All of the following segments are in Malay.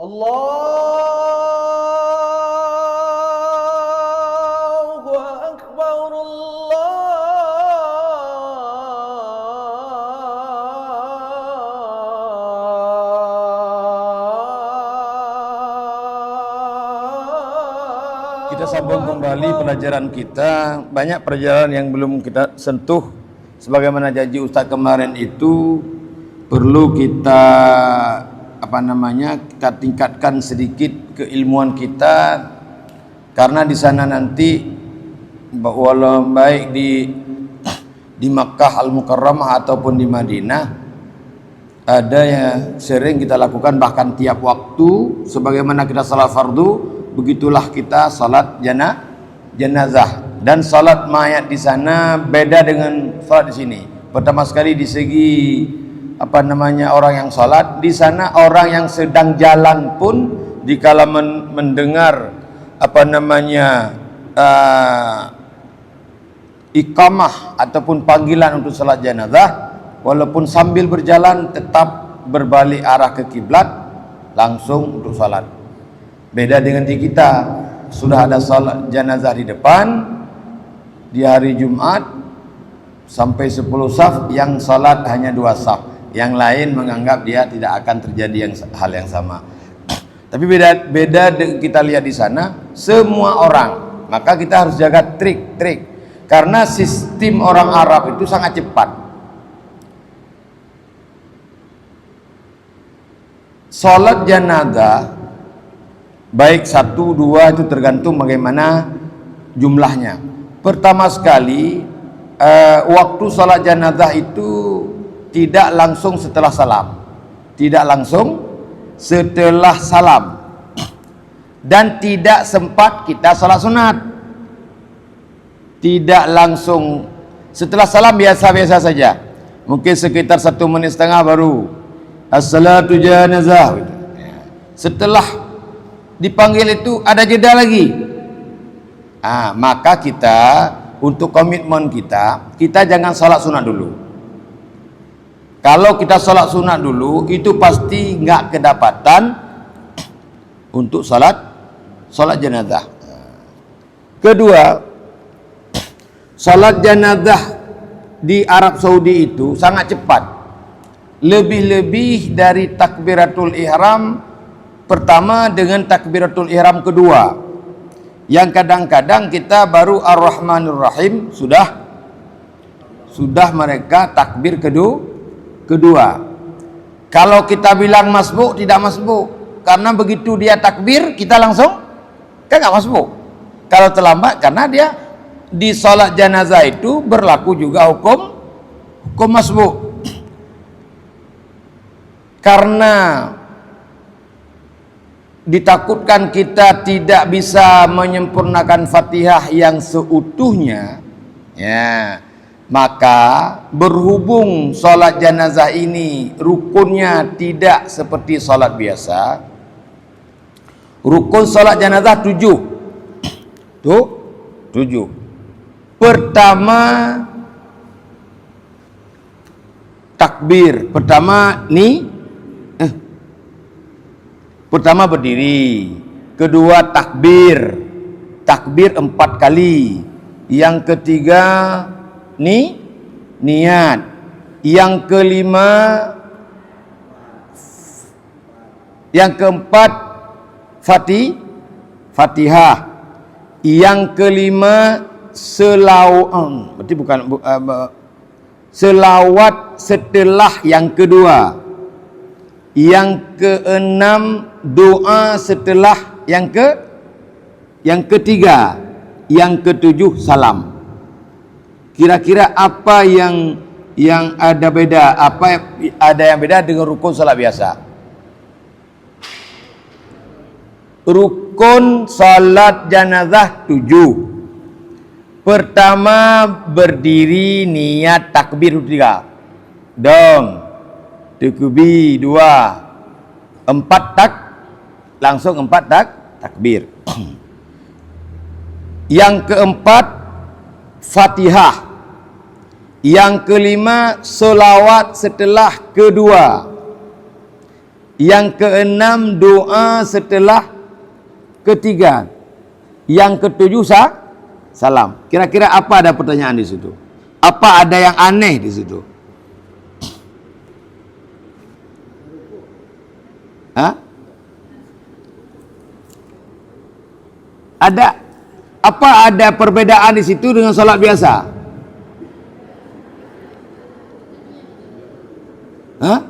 Allahu Akbar, Kita sambung kembali pelajaran kita. Banyak pelajaran yang belum kita sentuh. Sebagaimana janji Ustaz kemarin itu perlu kita kita tingkatkan sedikit keilmuan kita, karena di sana nanti walau baik di Makkah Al-Mukarramah ataupun di Madinah ada yang sering kita lakukan, bahkan tiap waktu sebagaimana kita salat fardu, begitulah kita salat jenazah. Dan salat mayat di sana beda dengan salat di sini. Pertama sekali di segi orang yang salat di sana, orang yang sedang jalan pun dikala mendengar iqamah ataupun panggilan untuk salat jenazah, walaupun sambil berjalan tetap berbalik arah ke kiblat langsung untuk salat. Beda dengan di kita, sudah ada salat jenazah di depan di hari Jumat sampai 10 saf, yang salat hanya 2 saf, yang lain menganggap dia tidak akan terjadi hal yang sama. Tapi beda kita lihat di sana semua orang, maka kita harus jaga trik-trik, karena sistem orang Arab itu sangat cepat. Salat jenazah baik 1, 2 itu tergantung bagaimana jumlahnya. Pertama sekali waktu salat jenazah itu tidak langsung setelah salam, tidak langsung setelah salam, dan tidak sempat kita salat sunat. Tidak langsung setelah salam, biasa-biasa saja, mungkin sekitar 1,5 menit baru as-salatu janazah. Setelah dipanggil itu ada jeda lagi. Maka kita untuk komitmen kita jangan salat sunat dulu. Kalau kita salat sunat dulu, itu pasti nggak kedapatan untuk salat jenazah. Kedua, salat jenazah di Arab Saudi itu sangat cepat. Lebih-lebih dari takbiratul ihram pertama dengan takbiratul ihram kedua, yang kadang-kadang kita baru ar-Rahmanir Rahim sudah mereka takbir kedua. Kalau kita bilang masbuk, tidak masbuk, karena begitu dia takbir kita langsung kan nggak masbuk. Kalau terlambat, karena dia di salat jenazah itu berlaku juga hukum masbuk. Karena ditakutkan kita tidak bisa menyempurnakan Fatihah yang seutuhnya, maka berhubung salat jenazah ini rukunnya tidak seperti salat biasa. Rukun salat jenazah 7. Pertama takbir, pertama berdiri, kedua takbir 4 kali, yang ketiga niat, yang kelima, yang keempat Fatihah, yang kelima selawat setelah yang kedua, yang keenam doa setelah yang ketiga, yang ketujuh salam. Kira-kira apa yang ada beda? Ada yang beda dengan rukun salat biasa? Rukun salat jenazah 7. Pertama berdiri, niat, takbir 3. Takbir 2. 4 langsung 4 takbir. Yang keempat Fatihah. Yang kelima selawat setelah kedua. Yang keenam doa setelah ketiga. Yang ketujuh salam. Kira-kira apa ada pertanyaan di situ? Apa ada yang aneh di situ? Hah? Ada perbedaan di situ dengan salat biasa? Hah?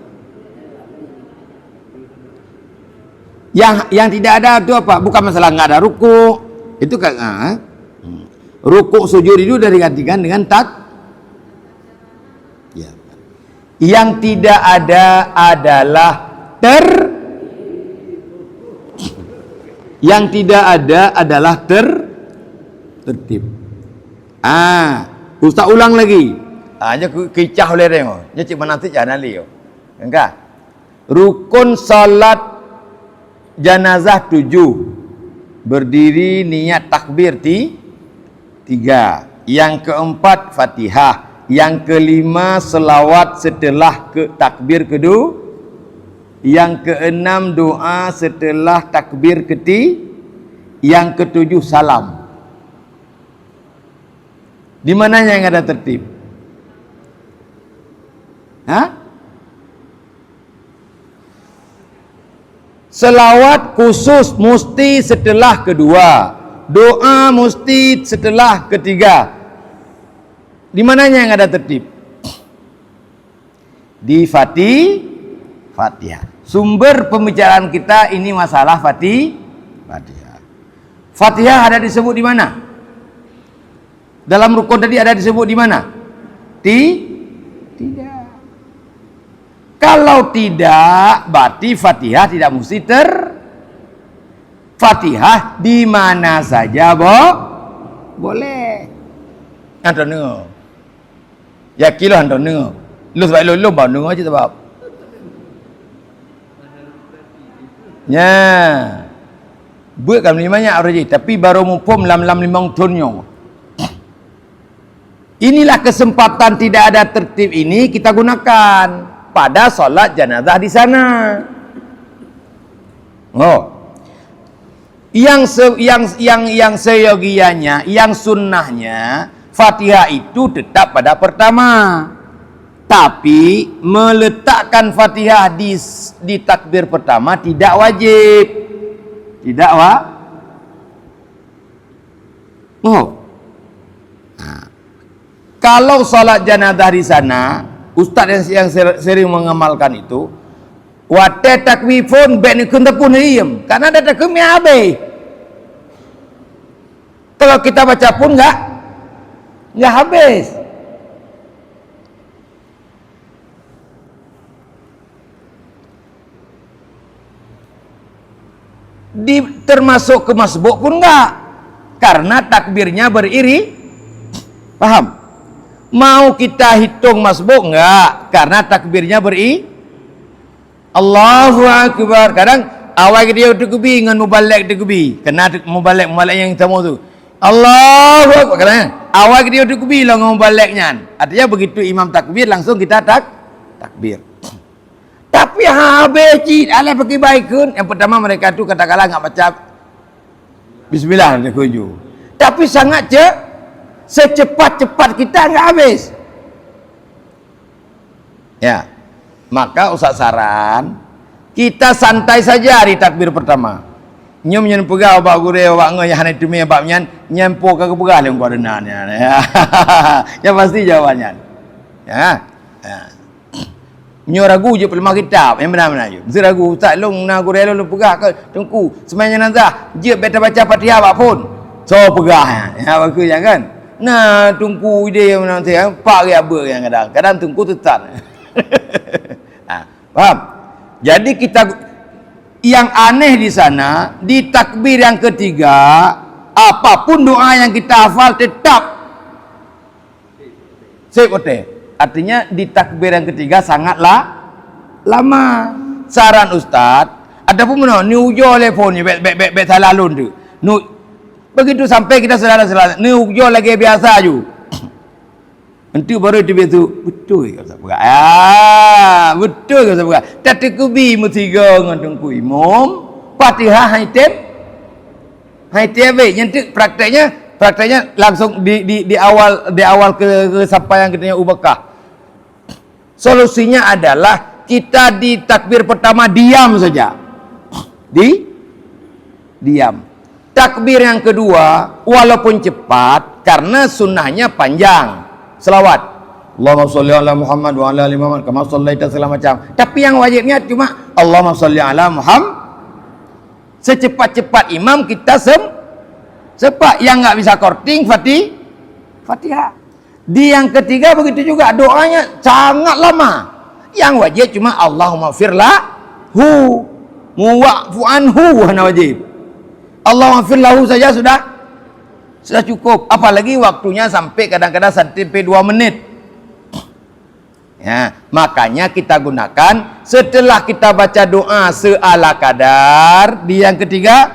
Yang tidak ada itu apa? Bukan masalah nggak ada ruku. Itu kan ruku sujud itu dari gantikan dengan ya. Yang tidak ada adalah yang tidak ada adalah tertib. Ustaz ulang lagi. Nya kicah oleh dia. Nya cik mana tu jangan liyo. Enggak. Rukun salat janazah 7. Berdiri niat takbir 3. Yang keempat Fatihah. Yang kelima selawat setelah takbir kedua. Yang keenam doa setelah takbir ketiga. Yang ketujuh salam. Di mananya yang ada tertib? Selawat khusus mesti setelah kedua. Doa mesti setelah ketiga. Di mananya yang ada tertib? Di Fatihah. Sumber pembicaraan kita ini masalah Fatihah. Fatihah ada disebut di mana? Dalam rukun tadi ada disebut di mana? Tidak. Kalau tidak, berarti Fatihah tidak mesti Fatihah di mana saja boleh. Anda dengar. Ya kilo anda dengar. Lu sebab lu baru dengar je sebab. Ya. Buat kami banyak orang tapi baru mupum lam limang tonyo. Inilah kesempatan tidak ada tertib ini kita gunakan pada solat jenazah di sana. Yang seyogianya, yang sunnahnya Fatihah itu tetap pada pertama. Tapi meletakkan Fatihah di takbir pertama tidak wajib. Tidak Kalau salat jenazah di sana, ustaz yang sering mengamalkan itu, wate takbifun ben kunta pun diem, karena ada takbirnya habis. Kalau kita baca pun enggak habis. Termasuk ke masbuk pun enggak, karena takbirnya beriri. Paham? Mau kita hitung masbuk enggak, karena takbirnya beri Allahu Akbar. Kadang awal dia takbir dengan muballigh takbir, kena muballigh yang kita mau tu Allahu Akbar. Kadang awal dia takbir lah dengan mubalighnya. Artinya begitu imam takbir langsung kita takbir. Tapi habis cik alai pakai baikun. Yang pertama mereka tu katakanlah enggak baca bismillah dia kuju. Tapi sangat secepat-cepat kita enggak habis. Ya. Maka Ustaz saran kita santai saja di takbir pertama. Nyem nyen pegah obak gure obak ngoy han itu me obak nyen nyempo ka pegah le ngko denanya. Ya pasti jawabannya. Ya. Nyo ragu je pelmah kitab yang benar-benar je. Mesti ragu Ustaz long na gure lo pegah ke tengku semanya nazah je beta baca Fatihah apa pun. So pegah ya bagus ya kan. Nah, tungku dia yang nanti pak ya ber yang kadang tungku tetap. Paham? Jadi kita yang aneh di sana di takbir yang ketiga apapun doa yang kita hafal tetap sekote. Artinya di takbir yang ketiga sangatlah lama. Saran Ustaz, ada pun mana ni ujo telefonnya bet salalun tu. Begitu sampai kita selesai ni ujo lagi biasa ju. Nanti baru dia tu betul ke tak berat. Betul ke tak berat. Tadi kubi mutiga ngandung ku imam. Fatihah haitem baik. Yang tu prakteknya langsung di awal ke sampai yang katanya Ubakah. Solusinya adalah kita di takbir pertama diam saja. Diam. Takbir yang kedua walaupun cepat karena sunnahnya panjang. Selawat. Allahumma sholli ala Muhammad wa ala ali Muhammad kama shallaita segala macam. Tapi yang wajibnya cuma Allahumma sholli ala Muhammad. Secepat-cepat imam kita cepat. Yang enggak bisa korting Fatihah. Di yang ketiga begitu juga doanya sangat lama. Yang wajib cuma Allahumma firlahu muwa'fu anhu hana wajib. Allahumma firlahu saja sudah cukup. Apalagi waktunya sampai kadang-kadang sampai 2 menit. Ya, makanya kita gunakan setelah kita baca doa seala kadar. Di yang ketiga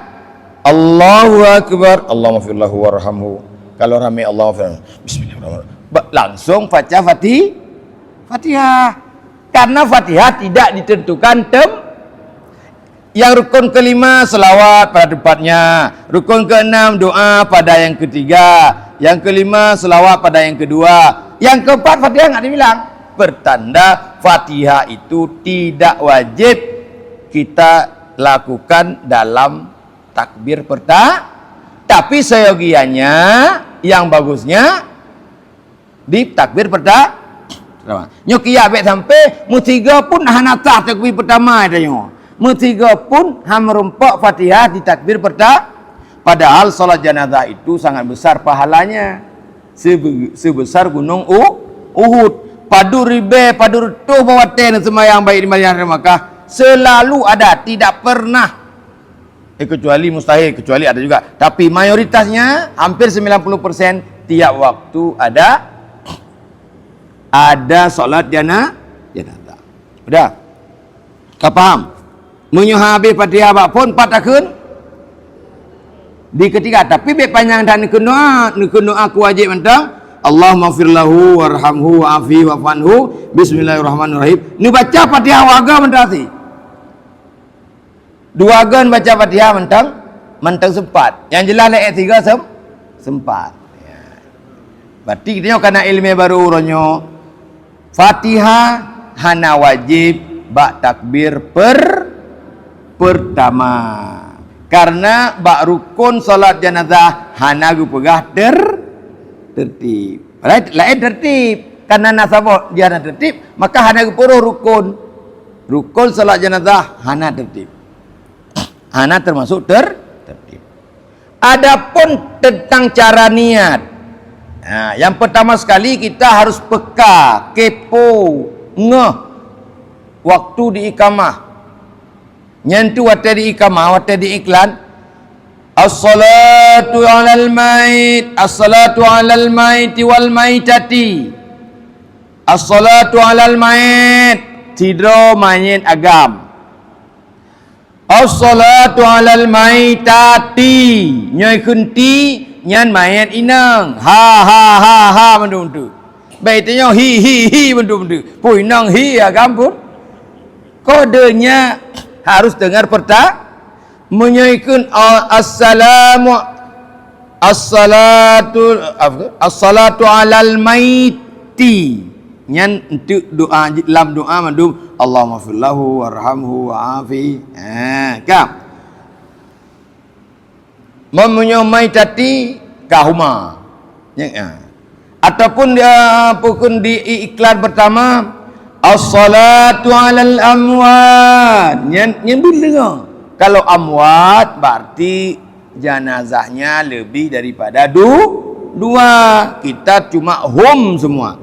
Allahu Akbar, Allahumma firlahu warhamhu. Kalau ramai Allahu firlahu. Bismillahirrahmanirrahim. Langsung baca Fatihah. Karena Fatihah tidak ditentukan Yang rukun kelima selawat pada tempatnya. Rukun keenam doa pada yang ketiga. Yang kelima selawat pada yang kedua. Yang keempat Fatihah enggak dibilang. Pertanda Fatihah itu tidak wajib kita lakukan dalam takbir pertama. Tapi seyogianya yang bagusnya di takbir pertama. Nyokia abek sampai mutiga pun hanatah takbir pertama adanya. Mutiga pun merompak Fatihah di takbir pertama. Padahal salat jenazah itu sangat besar pahalanya. Sebesar gunung Uhud. Padu ribe, padu retuh bawaten semayang baik di Madinah Makkah. Selalu ada, tidak pernah. Kecuali mustahil, kecuali ada juga. Tapi mayoritasnya hampir 90% tiap waktu ada salat jenazah. Udah. Kau faham? Menyuhabi Fatihah pun patakun di ketiga. Tapi be panjang dan doa aku wajib mentang Allahumma firlahu warhamhu wa'afi wa'fanhu bismillahirrahmanirrahim. Ni baca Fatihah waga mentasi. 2 gan baca Fatihah mentang sempat. Yang jelas ayat 3 sempat. Ya. Berarti kita kena ilmu baru uronyo. Fatihah hana wajib bak takbir pertama. Karena bak rukun salat jenazah hana gu pegah tertib. Lain tertib. Karena nasabah dia hana tertib, maka hana gu puruh rukun. Rukun salat jenazah hana tertib. Hana termasuk tertib. Adapun tentang cara niat. Nah, yang pertama sekali kita harus peka, kepo, ngeh waktu di ikamah. Nyentuh waktu di ikamah, waktu di iklan. As-salatu 'alal mait, as-salatu 'alal maiti wal maitati. As-salatu 'alal mait, tidro mayit agam. As-salatu 'alal maitati, nyoi kunti nyan mayat inang. Ha mendu. Baitnya hi mendu. Pui nang hi agam pun. Kodenya harus dengar pertama. Menyoikan as-salatu 'alal maiti. Nyan untuk doa dalam doa mandum Allahumma firlahu warhamhu wa'afi. Kam. Menyomai tati kahuma. Ataupun dia pukul di iklan pertama as-salatu 'alal amwat. Nyan bila kalau amwat berarti jenazahnya lebih daripada 2. Kita cuma hum semua.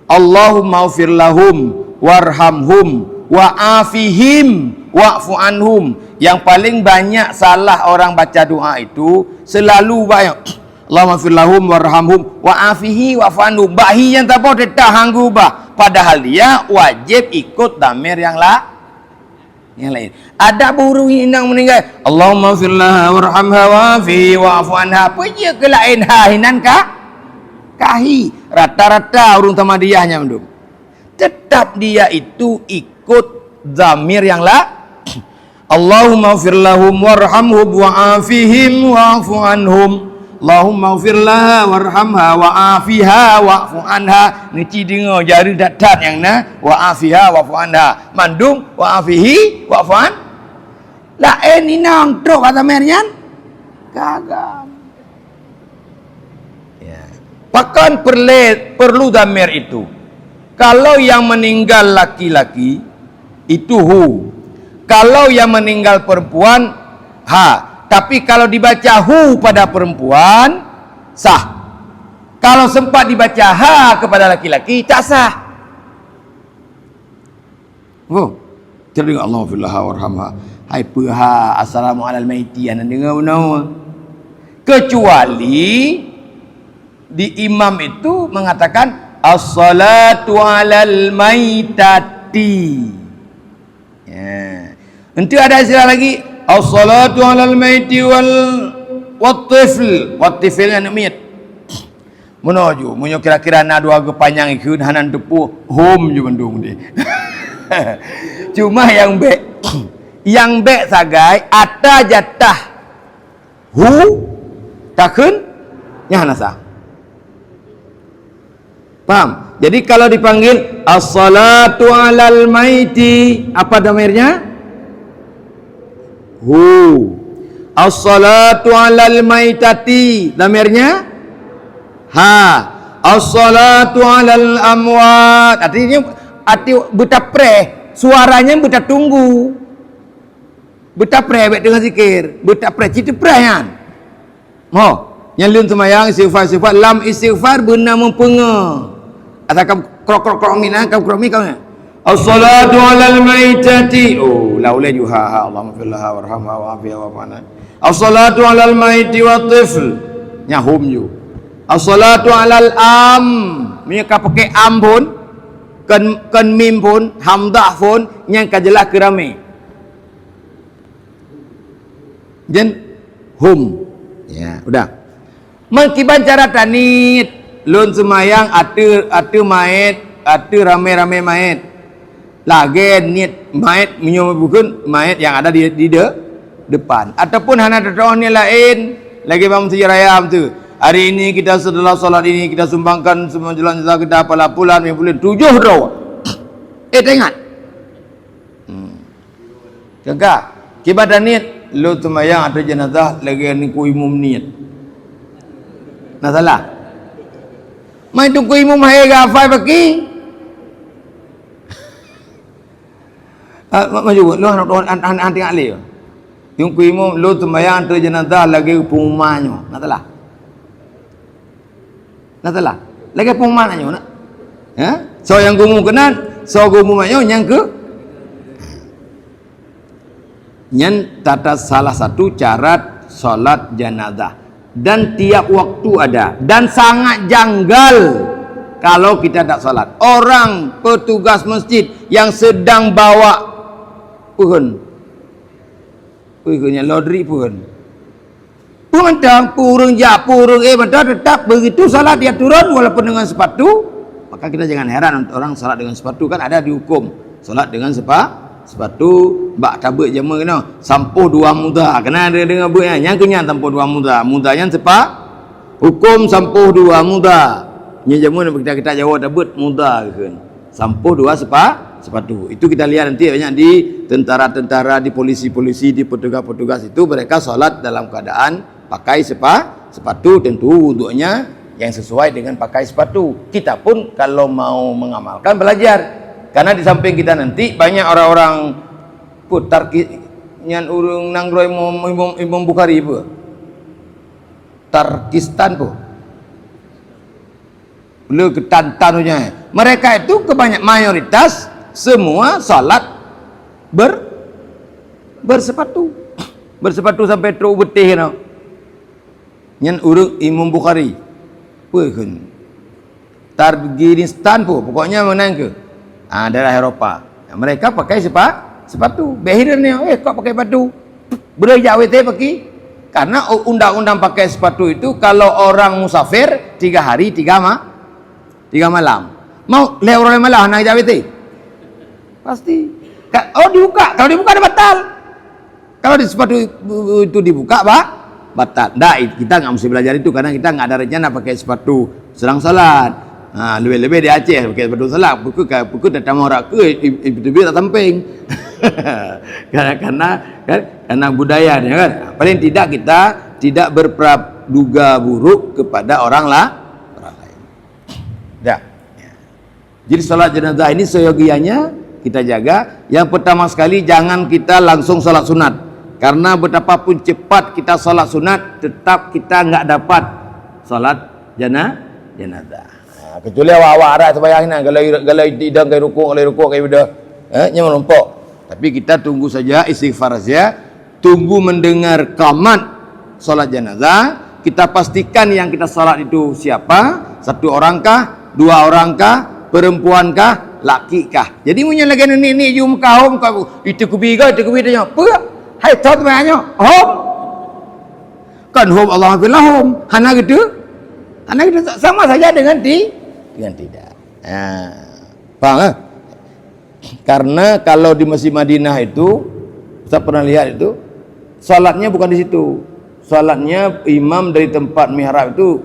Allahumma ufir lahum warhamhum wa'afihim wa'fu anhum. Yang paling banyak salah orang baca doa itu selalu banyak Allahumma ufir lahum warhamhum wa'afihi wa'fu anhum. Bahi yang tak boleh tetap hanggu bah. Padahal dia wajib ikut damir yang lain. Ada burung inang meninggal. Allahumma firlaha warhamha wa'afi wa'fu anha. Apa je ke lain hinan kah? Kahi rata-rata urung tamadiyahnya mendung. Tetap dia itu ikut zamir yang la. Allahumma ighfir lahum warhamhum wa'afihim wa'fu anhum. Allahumma ighfir laha warhamha wa'afiha wa'fu anha. Niki dengar jari datat yang na wa'afiha wa'fu anha. Mandung wa'afihi wa'fu an. La ni nang trok kata meryan. Kagak. Ya. Bahkan perlu damir itu. Kalau yang meninggal laki-laki itu hu. Kalau yang meninggal perempuan ha. Tapi kalau dibaca hu pada perempuan sah. Kalau sempat dibaca ha kepada laki-laki tak sah. Oh, terdengar Allahu fillaha warhamha. Hai peha assalamu alal maiti anda dengar benar. Kecuali di imam itu mengatakan as-salatu alal maitati. Ya. Nanti ada istilah lagi as-salatu alal maiti wat-tifl. Wat-tifl yang mayit. Menuju, munyo kira-kira na dua panjang ikut hanan tepu home je bendung dia. Cuma yang be sagai ata jatah hu takun nya nasa. Paham? Jadi kalau dipanggil as-salatu alal maiti, apa damirnya? Hu. As-salatu alal maitati, damirnya? Ha. As-salatu alal amwat. Artinya betapre, suaranya betatunggu. Betapre bet dengan zikir. Betapre cerita prayan. Mo, nyalun semayang istighfar lam istighfar benar mempenga. Atakan krok mina kau krok mi kau. As-salatu alal maitati. Oh, laula juha Allahumma fillaha warhamha wa'afiha wa'fu anha. As-salatu alal maiti wat tifl. Nyahum ju. As-salatu alal am. Mereka pakai am pun, kan mim pun, hamzah pun yang kajelah kerame. Jen hum. Ya, udah. Mengkiban cara tanit, lun semayang atu mait, atu rame-rame mait. Lagi niat mait menyebutkan mait yang ada di depan. Ataupun hana terdoanya lain, lagi bang sejarah tu. Hari ini kita setelah solat ini kita sumbangkan semua jalan kita apalah bulan 7 doa. Tengok. Jaga. Kibat niat lu semayang ada jenazah lagi ni ku imam niat. Nah salah. Mai tu ku imam hai gafai baki. Maju lu an tengok le. Yung ku imam lu semayang ada jenazah lagi pengumumannya. Nah salah. Nah salah. Lagi pengumumannya nak. Ya? So yang gumu kenan, so gumumannya yang ke nyen tata salah satu cara solat jenazah dan tiap waktu ada dan sangat janggal kalau kita tak solat. Orang petugas masjid yang sedang bawa puhunnya laundry pun purung tetap begitu salat dia turun walaupun dengan sepatu. Maka kita jangan heran orang salat dengan sepatu, kan ada dihukum salat dengan sepatu bak tabuk jema kena sampuh dua muda, kena ada dengan buat yang kenyang sampuh dua muda yang sepak hukum sampuh dua muda nya jema kita jawab tabut muda kan sampuh dua sepatu. Itu kita lihat nanti banyak di tentara-tentara, di polisi-polisi, di petugas-petugas itu mereka salat dalam keadaan pakai sepatu, tentu wuduknya yang sesuai dengan pakai sepatu. Kita pun kalau mau mengamalkan belajar. Karena di samping kita nanti banyak orang-orang putar nyan urung nangroi Imam Bukhari apa? Tarkistan po. Lu ketantanunya. Mereka itu kebanyak mayoritas semua salat bersepatu. Bersepatu sampai teruk betih no. Nyan urung Imam Bukhari. Puhun. Tarkistan po, pokoknya menang ke daerah Eropah. Mereka pakai sepatu. Behirnya, kok pakai sepatu? Boleh jawab pakai? Karena undang-undang pakai sepatu itu kalau orang musafir 3 hari 3 malam. Mau lewat malam nak jawab itu? Pasti. Oh dibuka, kalau dibuka ada batal. Kalau di sepatu itu dibuka batal. Nggak, kita nggak mesti belajar itu karena kita nggak ada rencana pakai sepatu sedang salat. Nah, lebih-lebih di Aceh pakai sepatu salat. Buku datang orang ke itu tak samping. karena budayanya kan. Paling tidak kita tidak berpraduga buruk kepada orang lain. Ya. Jadi salat jenazah ini seyogianya kita jaga. Yang pertama sekali jangan kita langsung salat sunat. Karena betapapun cepat kita salat sunat, tetap kita nggak dapat salat jenazah. Nah, kecuali awak-awak ada sembahyang ni, kalau tidak kai rukuk, kai beda, nya melompok. Tapi kita tunggu saja istighfar saja, tunggu mendengar qamat salat jenazah. Kita pastikan yang kita salat itu siapa? 1 orangkah? 2 orangkah? Perempuankah? Lakikah? Jadi punya lagi ni jum kaum itu kubiga tanya. Apa? Hai tahu banyak. Hom. Kan hom Allah filahum. Hana gitu sama saja dengan tidak. Paham? Karena kalau di Masjid Madinah itu saya pernah lihat itu salatnya bukan di situ. Salatnya imam dari tempat mihrab itu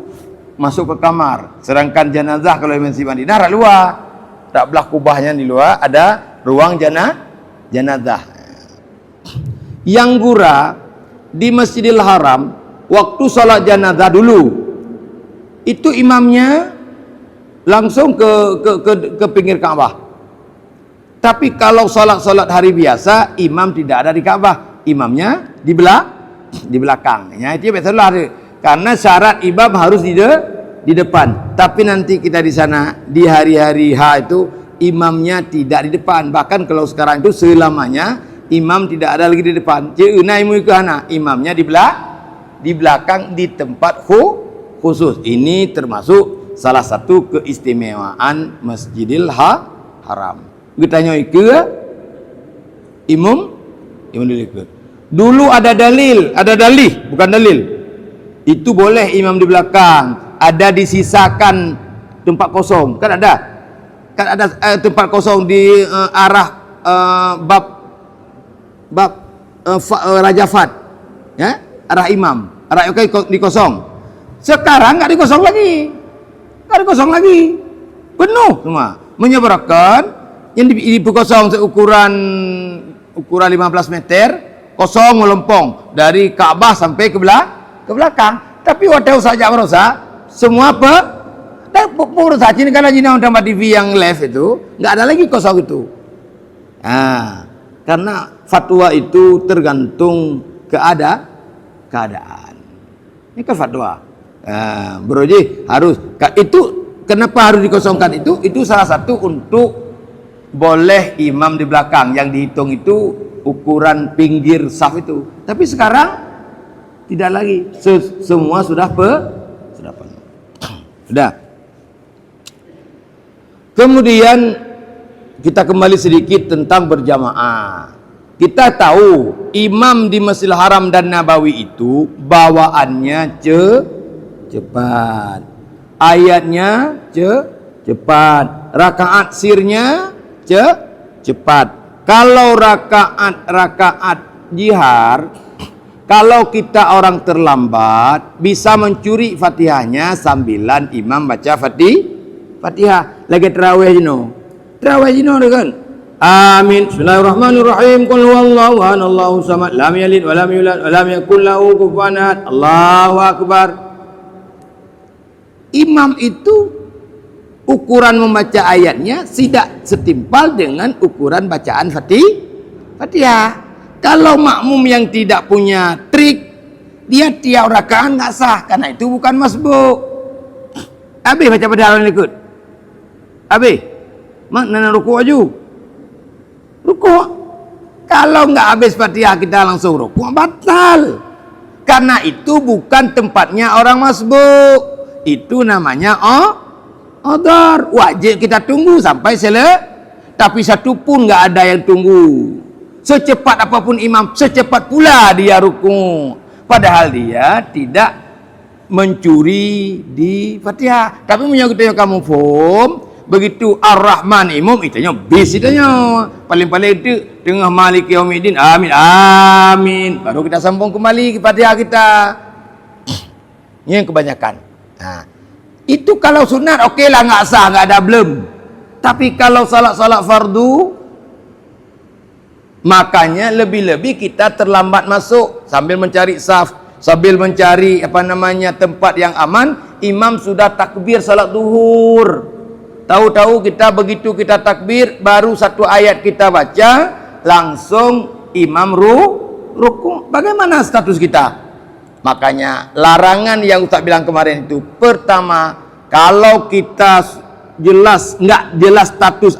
masuk ke kamar. Sedangkan jenazah kalau di Masjid Madinah luar. Tak belah kubahnya di luar ada ruang jenazah. Yang gura di Masjidil Haram waktu salat jenazah dulu itu imamnya langsung ke pinggir Ka'bah. Tapi kalau salat hari biasa imam tidak ada di Ka'bah, imamnya di belakang. Ya itu betul karena syarat imam harus di depan. Tapi nanti kita di sana di hari-hari H itu imamnya tidak di depan. Bahkan kalau sekarang itu selamanya imam tidak ada lagi di depan. Imamnya di belakang di tempat khusus. Ini termasuk salah satu keistimewaan Masjidil Haram. Kita tanya ke imam dulu. Dulu ada dalih, bukan dalil. Itu boleh imam di belakang, ada disisakan tempat kosong. Kan ada tempat kosong di arah bab Raja Fat, ya, arah imam, arah di kosong. Sekarang nggak dikosong lagi, penuh semua. Menyebarkan yang di kosong seukuran 15 meter, kosong melempong dari Ka'bah sampai ke belakang. Tapi waktu saja semua dan pura saja ini kalau jina udah TV yang live itu nggak ada lagi kosong itu. Karena fatwa itu tergantung keadaan. Ini kan fatwa. Beroji harus itu kenapa harus dikosongkan itu salah satu untuk boleh imam di belakang yang dihitung itu ukuran pinggir saf itu. Tapi sekarang tidak lagi. Semua sudah penuh. Sudah. Kemudian kita kembali sedikit tentang berjamaah. Kita tahu imam di Masjidil Haram dan Nabawi itu bawaannya cepat. Ayatnya cepat. Rakaat sirnya cepat. Kalau rakaat jihar, kalau kita orang terlambat bisa mencuri Fatihahnya sambilan imam baca Fatihah. Lagi tarawih kan. Amin. Bismillahirrahmanirrahim. Qul huwallahu ahad, Allahu samad, lam yalid wa lam yulad wa lam yakul lahu kufuwan ahad. Allahu akbar. Imam itu ukuran membaca ayatnya tidak setimpal dengan ukuran bacaan Fatihah. Kalau makmum yang tidak punya trik, dia tiap rakaat enggak sah karena itu bukan masbuk. Habis baca Fatihah ikut. Habis mana rukuk aju? Rukuk. Kalau enggak habis Fatihah kita langsung rukuk, batal. Karena itu bukan tempatnya orang masbuk. Itu namanya odor. Wajib kita tunggu sampai selesai. Tapi satu pun enggak ada yang tunggu. Secepat apapun imam, secepat pula dia rukuk. Padahal dia tidak mencuri di Fatihah. Tapi punya kita kamu form begitu Ar-Rahman imam itanya bis itanya paling-paling itu tengah Malik Yaumiddin amin amin baru kita sambung kembali ke Fatihah kita. Ini yang kebanyakan. Nah, itu kalau sunat okeylah nggak sah, nggak ada belum. Tapi kalau salat-salat fardu, makanya lebih-lebih kita terlambat masuk sambil mencari saf, sambil mencari tempat yang aman. Imam sudah takbir salat zuhur. Tahu-tahu kita begitu kita takbir, baru satu ayat kita baca, langsung imam ruku. Bagaimana status kita? Makanya larangan yang Ustaz bilang kemarin itu, pertama, kalau kita nggak jelas status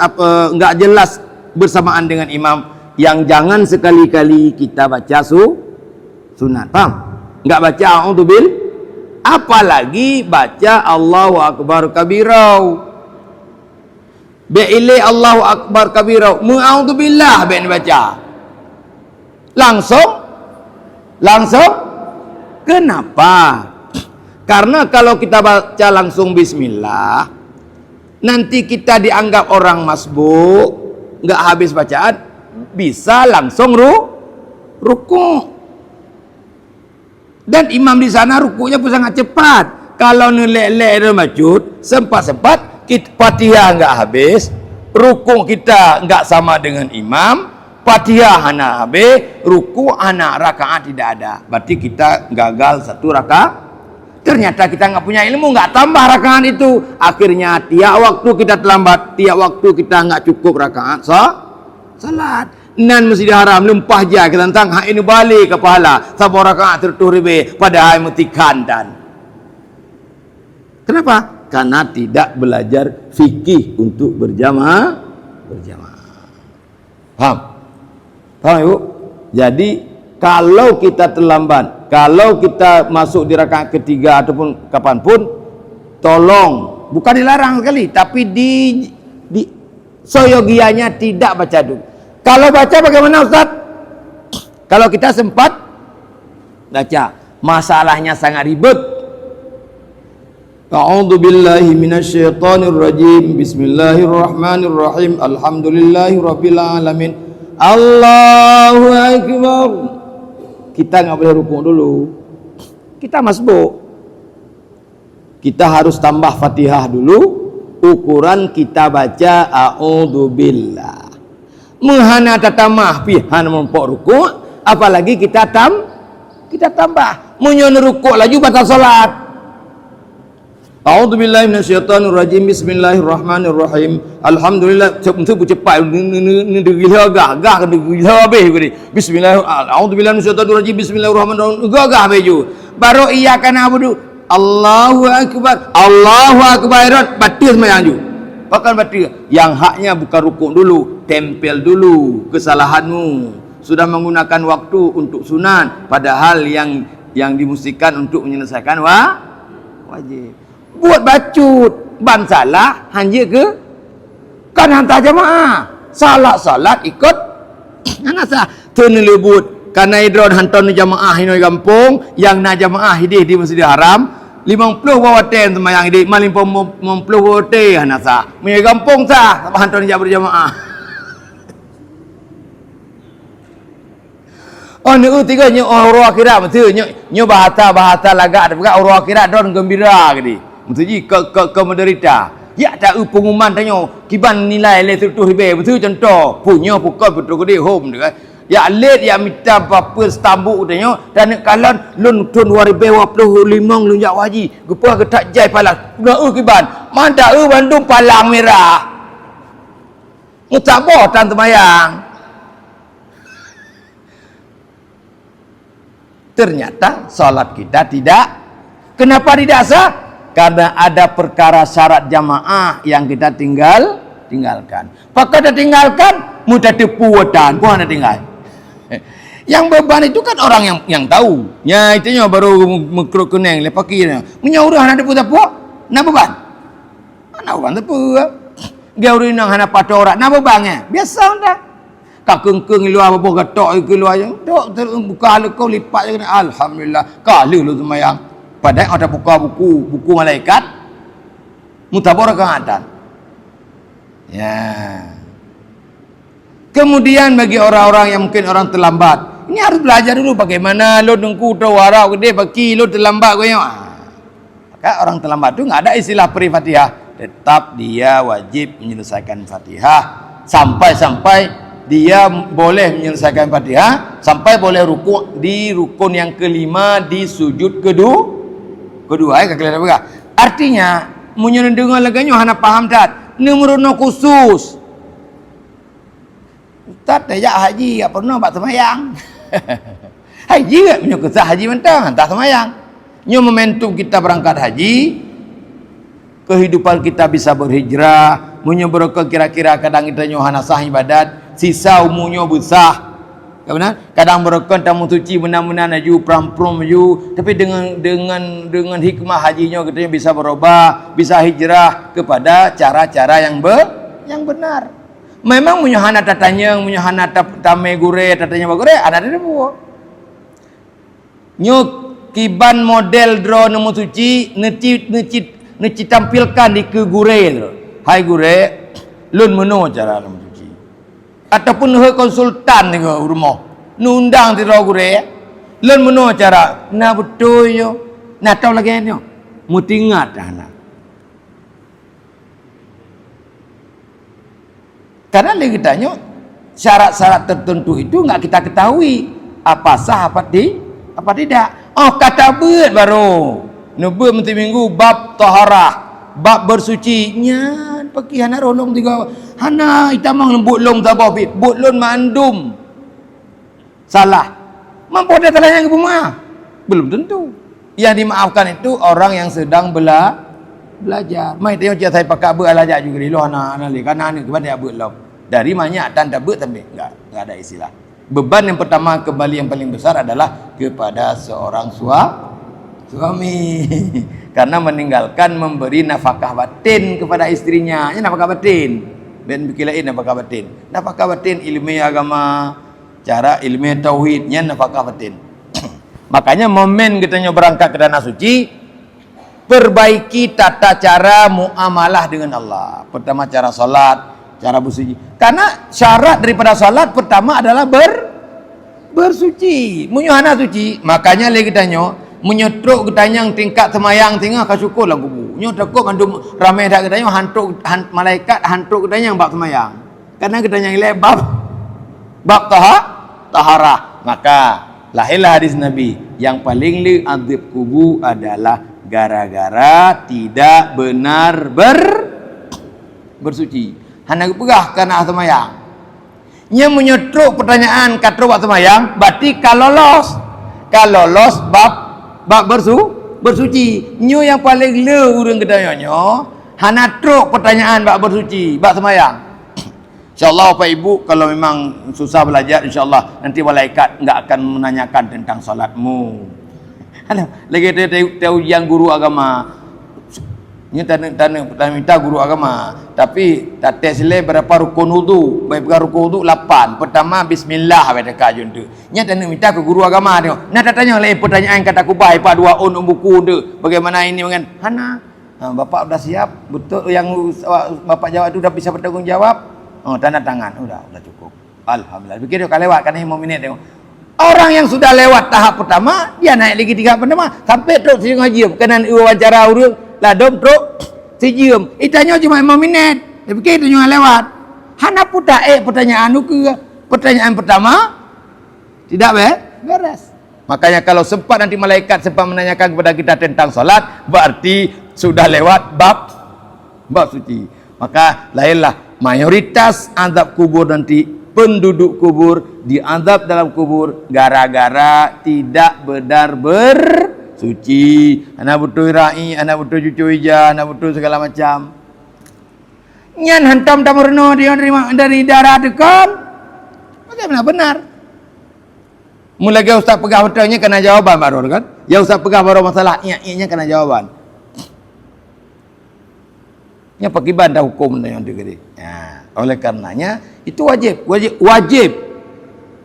nggak jelas bersamaan dengan imam, yang jangan sekali-kali kita baca sunat, paham? Nggak baca a'udzubil, apalagi baca Allahu Akbar kabirau. Bi'ilai Allahu Akbar kabirau, mu'audzubillah ben baca. Langsung. Kenapa? Karena kalau kita baca langsung bismillah, nanti kita dianggap orang masbuk, nggak habis bacaan, bisa langsung ruku. Dan imam di sana rukunya pun sangat cepat. Kalau nilai-nilai macut, sempat-sempat Fatihah nggak habis, ruku kita nggak sama dengan imam, Fatihah anak habis, ruku anak rakaat tidak ada. Berarti kita gagal satu rakaat. Ternyata kita nggak punya ilmu, nggak tambah rakaat itu. Akhirnya tiap waktu kita terlambat, tiap waktu kita nggak cukup rakaat salat. Nan Masjidil Haram lumpah je kita tentang hak ini balik kepala. Sabar rakaat tertuh ribe pada hari mutikan dan. Kenapa? Karena tidak belajar fikih untuk berjamaah. Paham? Paham Ibu? Jadi kalau kita terlambat, kalau kita masuk di rakaat ketiga ataupun kapanpun, tolong, bukan dilarang sekali, tapi di soyogianya tidak baca dulu. Kalau baca bagaimana Ustaz? Kalau kita sempat baca, masalahnya sangat ribet. A'udzu billahi minasyaitonir rajim. Bismillahirrahmanirrahim. Alhamdulillahirabbil alamin. Allahu akbar. Kita nggak boleh rukuk dulu. Kita masbuk. Kita harus tambah Fatihah dulu. Ukuran kita baca a'udzu billah. Menghana tatamah pihan mempok rukuk, apalagi kita tambah. Munyon rukuk lagi batal salat. A'udzubillahi minasyaitonir rajim. Bismillahirrahmanirrahim. Alhamdulillah untuk cepat gagah habis gini. Bismillah. A'udzubillahi minasyaitonir rajim. Bismillahirrahmanirrahim. Gagah baju. Baru iya kana abudu. Allahu akbar. Allahu akbar. Batil semayang. Bahkan batil. Yang haknya bukan rukuk dulu, tempel dulu kesalahanmu. Sudah menggunakan waktu untuk sunat, padahal yang dimustikan untuk menyelesaikan wajib. Buat bacut ban salah hanya ke kan hantar jamaah salat ikut nasa tenelebut karena idron hantar jamaah hinoi kampung yang na jamaah hidih di Masjidil Haram 50 bawa ten semayang hidih maling 50 wote nasa menoi kampung sah hantar berjamaah. Oh ni tiga nyo orang akhirat betul nyo bahasa lagak ada orang akhirat don gembira gini. Betul ke menderita. Ya tak pengumuman tanya kiban nilai le tu ribe betul contoh punya pukul betul gede home dekat. Ya let ya minta apa stambuk tanya dan kalau lun tun 2025 lun jak haji. Gepa ke tak jai palang. Guna kiban. Manda Bandung palang merah. Mutabah tan temayang. Ternyata salat kita tidak. Kenapa tidak sah? Karena ada perkara syarat jamaah yang kita tinggalkan. Pakai dah tinggalkan, mudah tepu watan, pun ada tinggal. Yang beban itu kan orang yang tahu. Ya itunya baru mekruk keneng lepaknya. Menyaurah anak tepu apa? Nak beban. Anak beban tepu. Dia urinang hana pada orang. Nak bebannya. Biasa dah. Kak kengkeng luar apa ketok ke luar je. Dok buka kau lipat je. Alhamdulillah. Kali lu semayang. Padahal ada buku malaikat mutabarakatan. Ya. Kemudian bagi orang-orang yang mungkin orang terlambat, ini harus belajar dulu bagaimana lo nunggu tu warau gede bagi lo terlambat kau yang. Maka orang terlambat tu enggak ada istilah pre-Fatihah. Tetap dia wajib menyelesaikan Fatihah sampai dia boleh menyelesaikan Fatihah sampai boleh rukuk di rukun yang kelima di sujud kedua kalian apa? Artinya munyo dengar laganya hana paham tak? Nemerono khusus. Ustaz tajak haji tak pernah buat sembahyang. Haji ke munyo kesah haji mentang tak sembahyang. Nyo momentum kita berangkat haji, kehidupan kita bisa berhijrah, munyo berokah kira-kira kadang kita nyo hana sah ibadat, sisa umunya besar. Benar? Kadang berokah tamu suci benar-benar aju pram-pram aju, tapi dengan hikmah hajinya kita bisa berubah, bisa hijrah kepada cara-cara yang benar. Memang munyo hana tatanya, munyo hana tame gure, tatanya bagure, ada buah. Nyo kiban model draw nemu suci, neci tampilkan di ke gure. Hai gure, lun meno cara nemu suci. Ataupun he konsultan ni ke rumah nundang ti ro gure lun meno cara na betul yo na tahu lagi ni mutingat dah. Karena lagi tanya syarat-syarat tertentu itu enggak kita ketahui apa sah apa tidak. Oh kata beut baru nubuh menti minggu bab taharah, bab bersuci nya pergi hana rolong tiga hana itamang lembut long tabah bit but lon mandum salah mampu dia telah yang rumah belum tentu. Yang dimaafkan itu orang yang sedang belajar. Mai tengok saya pakai ber alajak juga lo hana li kana ni kepada ber lo dari banyak tanda ber tapi enggak ada istilah. Beban yang pertama kembali yang paling besar adalah kepada seorang suami karena meninggalkan memberi nafkah batin kepada istrinya. Ini nafkah batin. Ben bikilain nafkah batin. Nafkah batin ilmu agama, cara ilmu tauhidnya nafkah batin. Makanya momen kita berangkat ke tanah suci, perbaiki tata cara muamalah dengan Allah. Pertama cara salat, cara bersuci. Karena syarat daripada salat pertama adalah bersuci. Munyo hana suci, makanya lagi tanya menyetruk ketanyang tingkat semayang tengah ka syukur lah kubu. Nyo takut mandum ramai dak ketanya malaikat hantuk ketanyang bab semayang. Karena ketanyang ile bab taharah. Maka lahirlah hadis Nabi yang paling li azab kubu adalah gara-gara tidak benar bersuci. Hana pegah kana semayang. Nya menyetruk pertanyaan kata buat semayang, berarti kalau lolos bab bersuci. Nyo yang paling le urang kedayanya, hana truk pertanyaan bab bersuci, bab semayang. InsyaAllah Bapak Ibu, kalau memang susah belajar, insyaAllah nanti malaikat enggak akan menanyakan tentang salatmu. Lagi tahu yang guru agama. Ini tanda minta guru agama. Tapi tak tes le berapa rukun wudu. Baik rukun wudu 8. Pertama bismillah apa dekat jun tu. Nya tanda minta ke guru agama dia. Nak tanya lain pertanyaan kata ku baik pak dua on buku tu. Bagaimana ini dengan hana? Bapak sudah siap? Betul yang bapak jawab tu dah bisa bertanggung jawab? Oh, tanda tangan. Sudah cukup. Alhamdulillah. Begitu kalau lewat kan 5 minit tengok. Orang yang sudah lewat tahap pertama, dia naik lagi 3 pertama sampai terus si ngaji. Kenan wawancara urang ladom terus si jiem. Itanya cuma 5 minit. Dia fikir itu lewat. Hana puta pertanyaan nu ke pertanyaan pertama tidak beres. Makanya kalau sempat nanti malaikat sempat menanyakan kepada kita tentang salat, berarti sudah lewat bab suci. Maka lahirlah mayoritas azab kubur nanti, penduduk kubur diazab dalam kubur gara-gara tidak benar bersuci. Anak betul rai, anak betul cucu hijau, anak betul segala macam. Nyan hantam tamurno dia dari darah dekan. Bagaimana benar? Mulai ke ustaz pegah betulnya kena jawaban baru kan? Ya ustaz pegah baru masalah iya kena jawaban. Nya pakai banda hukum yang degede. Ya, oleh karenanya itu wajib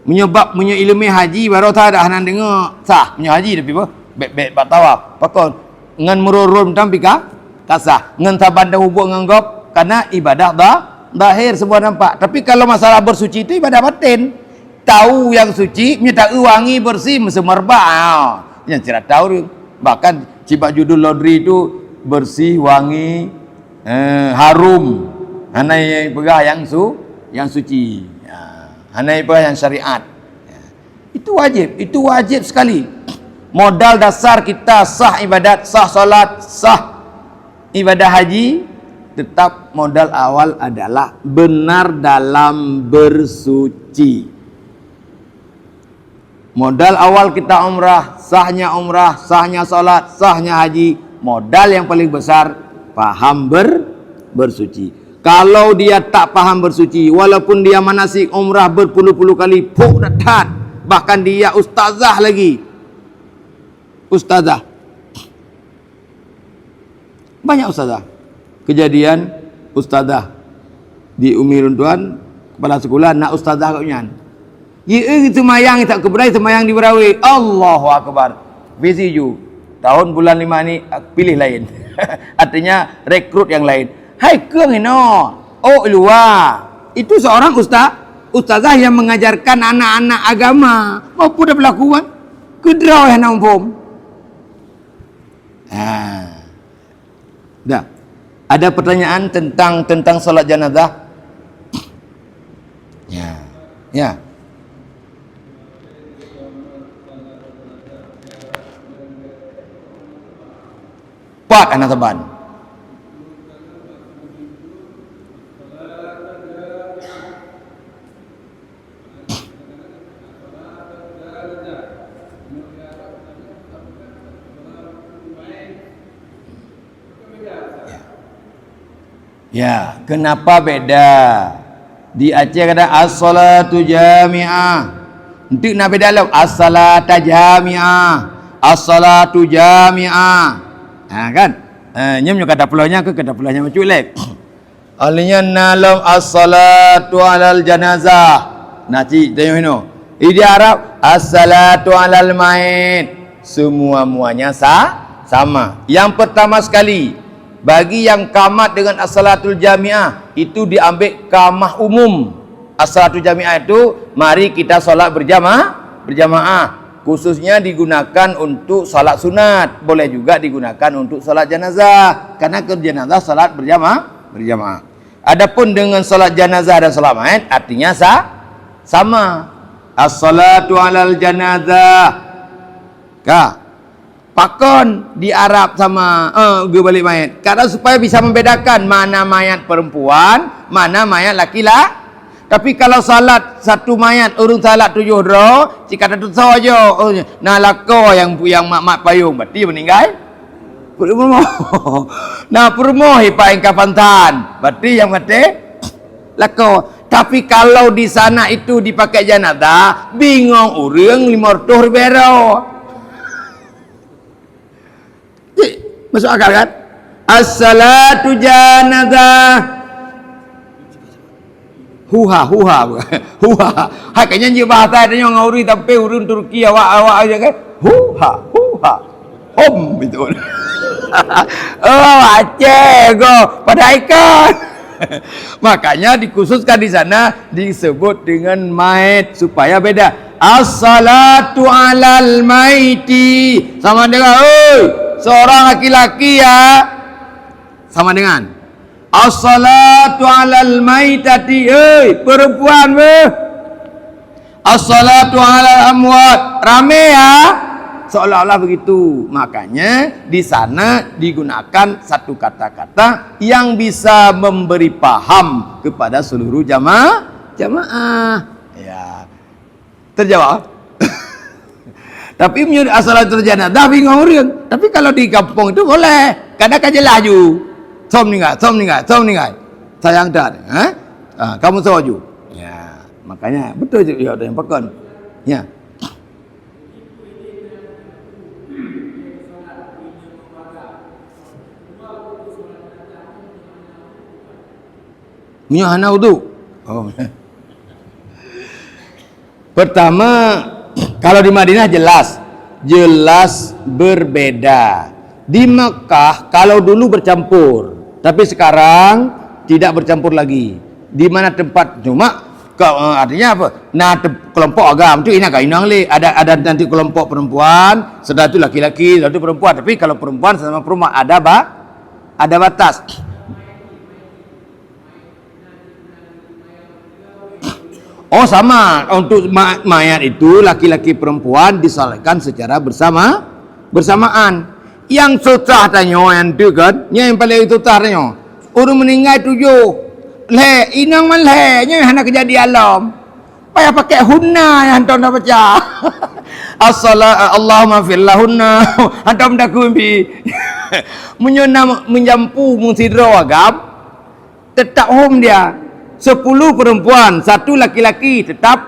menyebab ilmu haji baru tak ada hanan dengar sah punya haji tapi apa Bet batawaf. Pakon ngan mururun tampi ka kasah. Ngan sabanda hubung nganggap karena ibadah zahir semua nampak. Tapi kalau masalah bersuci itu ibadah batin. Tahu yang suci, minta wangi bersih semerbak. Yang tidak tahu bahkan cibak judul laundry itu bersih, wangi, harum. Hanai pegah yang suci. Hanai pegah yang syariat. Itu wajib sekali. Modal dasar kita sah ibadat, sah salat, sah ibadah haji, tetap modal awal adalah benar dalam bersuci. Modal awal kita umrah, sahnya salat, sahnya haji. Modal yang paling besar paham bersuci. Kalau dia tak paham bersuci, walaupun dia manasik umrah berpuluh-puluh kali, bahkan dia ustazah lagi. Ustazah. Banyak ustazah. Kejadian ustazah di Umi Runtuan, kepala sekolah nak ustazah kau nyan. Ya itu mayang tak keberai semayang di Berawi. Allahu akbar. Busy you. Tahun bulan 5 ni pilih lain. Artinya rekrut yang lain. Hai keung ino. Oh luar. Itu seorang ustazah yang mengajarkan anak-anak agama. Apa dah berlakuan? Kedraw yang nampum. Dah. Ada pertanyaan tentang salat jenazah? Ya. Pak anak teban. Ya, kenapa beda? Di Aceh kata as-salatu jami'ah. Nanti nak beda lah. As-salata jami'ah. As-salatu jami'ah. Kan? Nyam kata pulaunya ke kata pulaunya macam lek. Alinya nalam as-salatu alal janazah. Naci tengok ini. Di Arab as-salatu alal mayit. Semua-muanya sama. Yang pertama sekali, bagi yang kamat dengan as-salatul jami'ah, itu diambil kamah umum. As-salatul jami'ah itu mari kita solat berjamaah. Khususnya digunakan untuk salat sunat, boleh juga digunakan untuk salat jenazah, karena ke jenazah salat berjamaah. Adapun dengan salat jenazah dan salat mayit artinya sama. As-salatu alal janazah. Pakon di Arab sama balik mayit. Karena supaya bisa membedakan mana mayat perempuan, mana mayat laki-laki. Tapi kalau salat satu mayat urung salat 7 dro, jika ada tu saja nah lako yang mak payung berarti meninggal. Nah permoh hipa ingkapantan berarti yang mati lako. Tapi kalau di sana itu dipakai jenazah, bingung urang 500 ribu. Masuk akal kan? As-salatu janazah. Huha. Hakanya je bahasa ada yang nguri tapi urun Turki awak aja kan. Huha. Itu. Aceh go pada ikan. Makanya dikhususkan di sana disebut dengan mayit supaya beda. As-salatu alal maiti. Sama dengan seorang laki-laki ya. Sama dengan as-salatu alal maitati, perempuan as-salatu alal amwat, rame ya, seolah-olah begitu. Makanya di sana digunakan satu kata-kata yang bisa memberi paham kepada seluruh jamaah. Ya, terjawab. Tapi menyuruh as-salatu janazah bingung orang. Tapi kalau di kampung itu boleh, kadang-kadang jelas ju. Som ni ngai. Sayang dah. Kamu setuju? Ya, makanya betul je ada yang pakon. Ya. Hana wudu. Pertama, kalau di Madinah jelas jelas berbeda. Di Mekah kalau dulu bercampur, tapi sekarang tidak bercampur lagi. Di mana tempat cuma artinya apa? Nah, kelompok agama tu ini agak inang le. Ada nanti kelompok perempuan, setelah itu laki-laki, setelah itu perempuan. Tapi kalau perempuan sama perempuan ada batas. Oh sama, untuk mayat itu laki-laki perempuan disolatkan secara bersamaan. Yang susah tanya yang tu kan, yang paling itu tanya. Orang meninggal 7, inang man nya hana kejadian alam. Payah pakai hunna yang hantar dah baca. Allahumma fir lahunna. Hantar dah kumbi. Menjampu mengsidro agam. Tetap hum dia. 10 perempuan, 1 laki-laki, tetap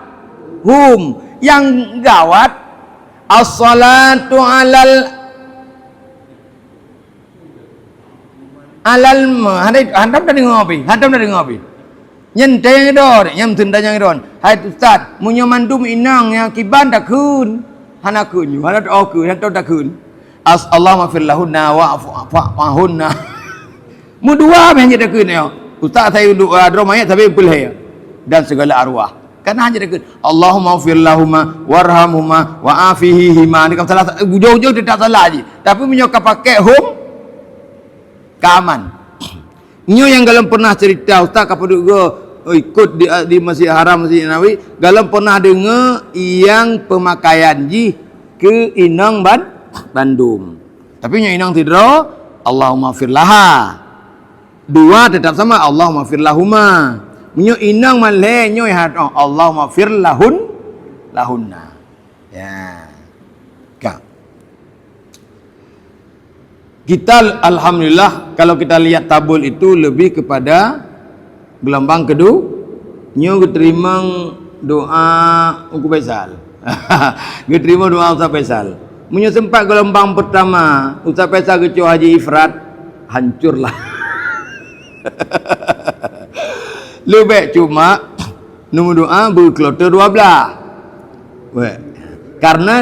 hum. Yang gawat as-salatu alal hantam dah dengar api. Nyentai dor, nyam tunda yang don. Hai ustaz, munyo mandum inang yang kiban dak kun. Hana kun, hana okun, hana dak kun. Allahumma fir lahunna wa'fahunna. Mu dua men dak kun yo. Ustaz saya doa mayat tapi pelai dan segala arwah. Karena hanya dak kun. Allahumma fir lahumma warhamhuma wa'afihima. Ni kan salah ujung-ujung tidak salah aje. Tapi munyo pakai hum keaman. Nyo yang galam pernah cerita ustaz kepada go ikut di Masjid Haram Masjid Nabawi, galam pernah dengar yang pemakaian ji ke inang Bandung. Tapi nyo inang tidro Allahumma firlaha. Dua tetap sama Allahumma firlahuma. Nyo inang malhe nyo Allahumma lahunna. Ya. Kita alhamdulillah kalau kita lihat tabul itu lebih kepada gelombang kedua. Nyo terima doa Uku Faisal. Terima doa Ustaz Faisal. Munyo sempat gelombang pertama Ustaz Faisal kecoh Haji Ifrat, hancurlah. Lebih cuma nombor doa berkloter 12. Karena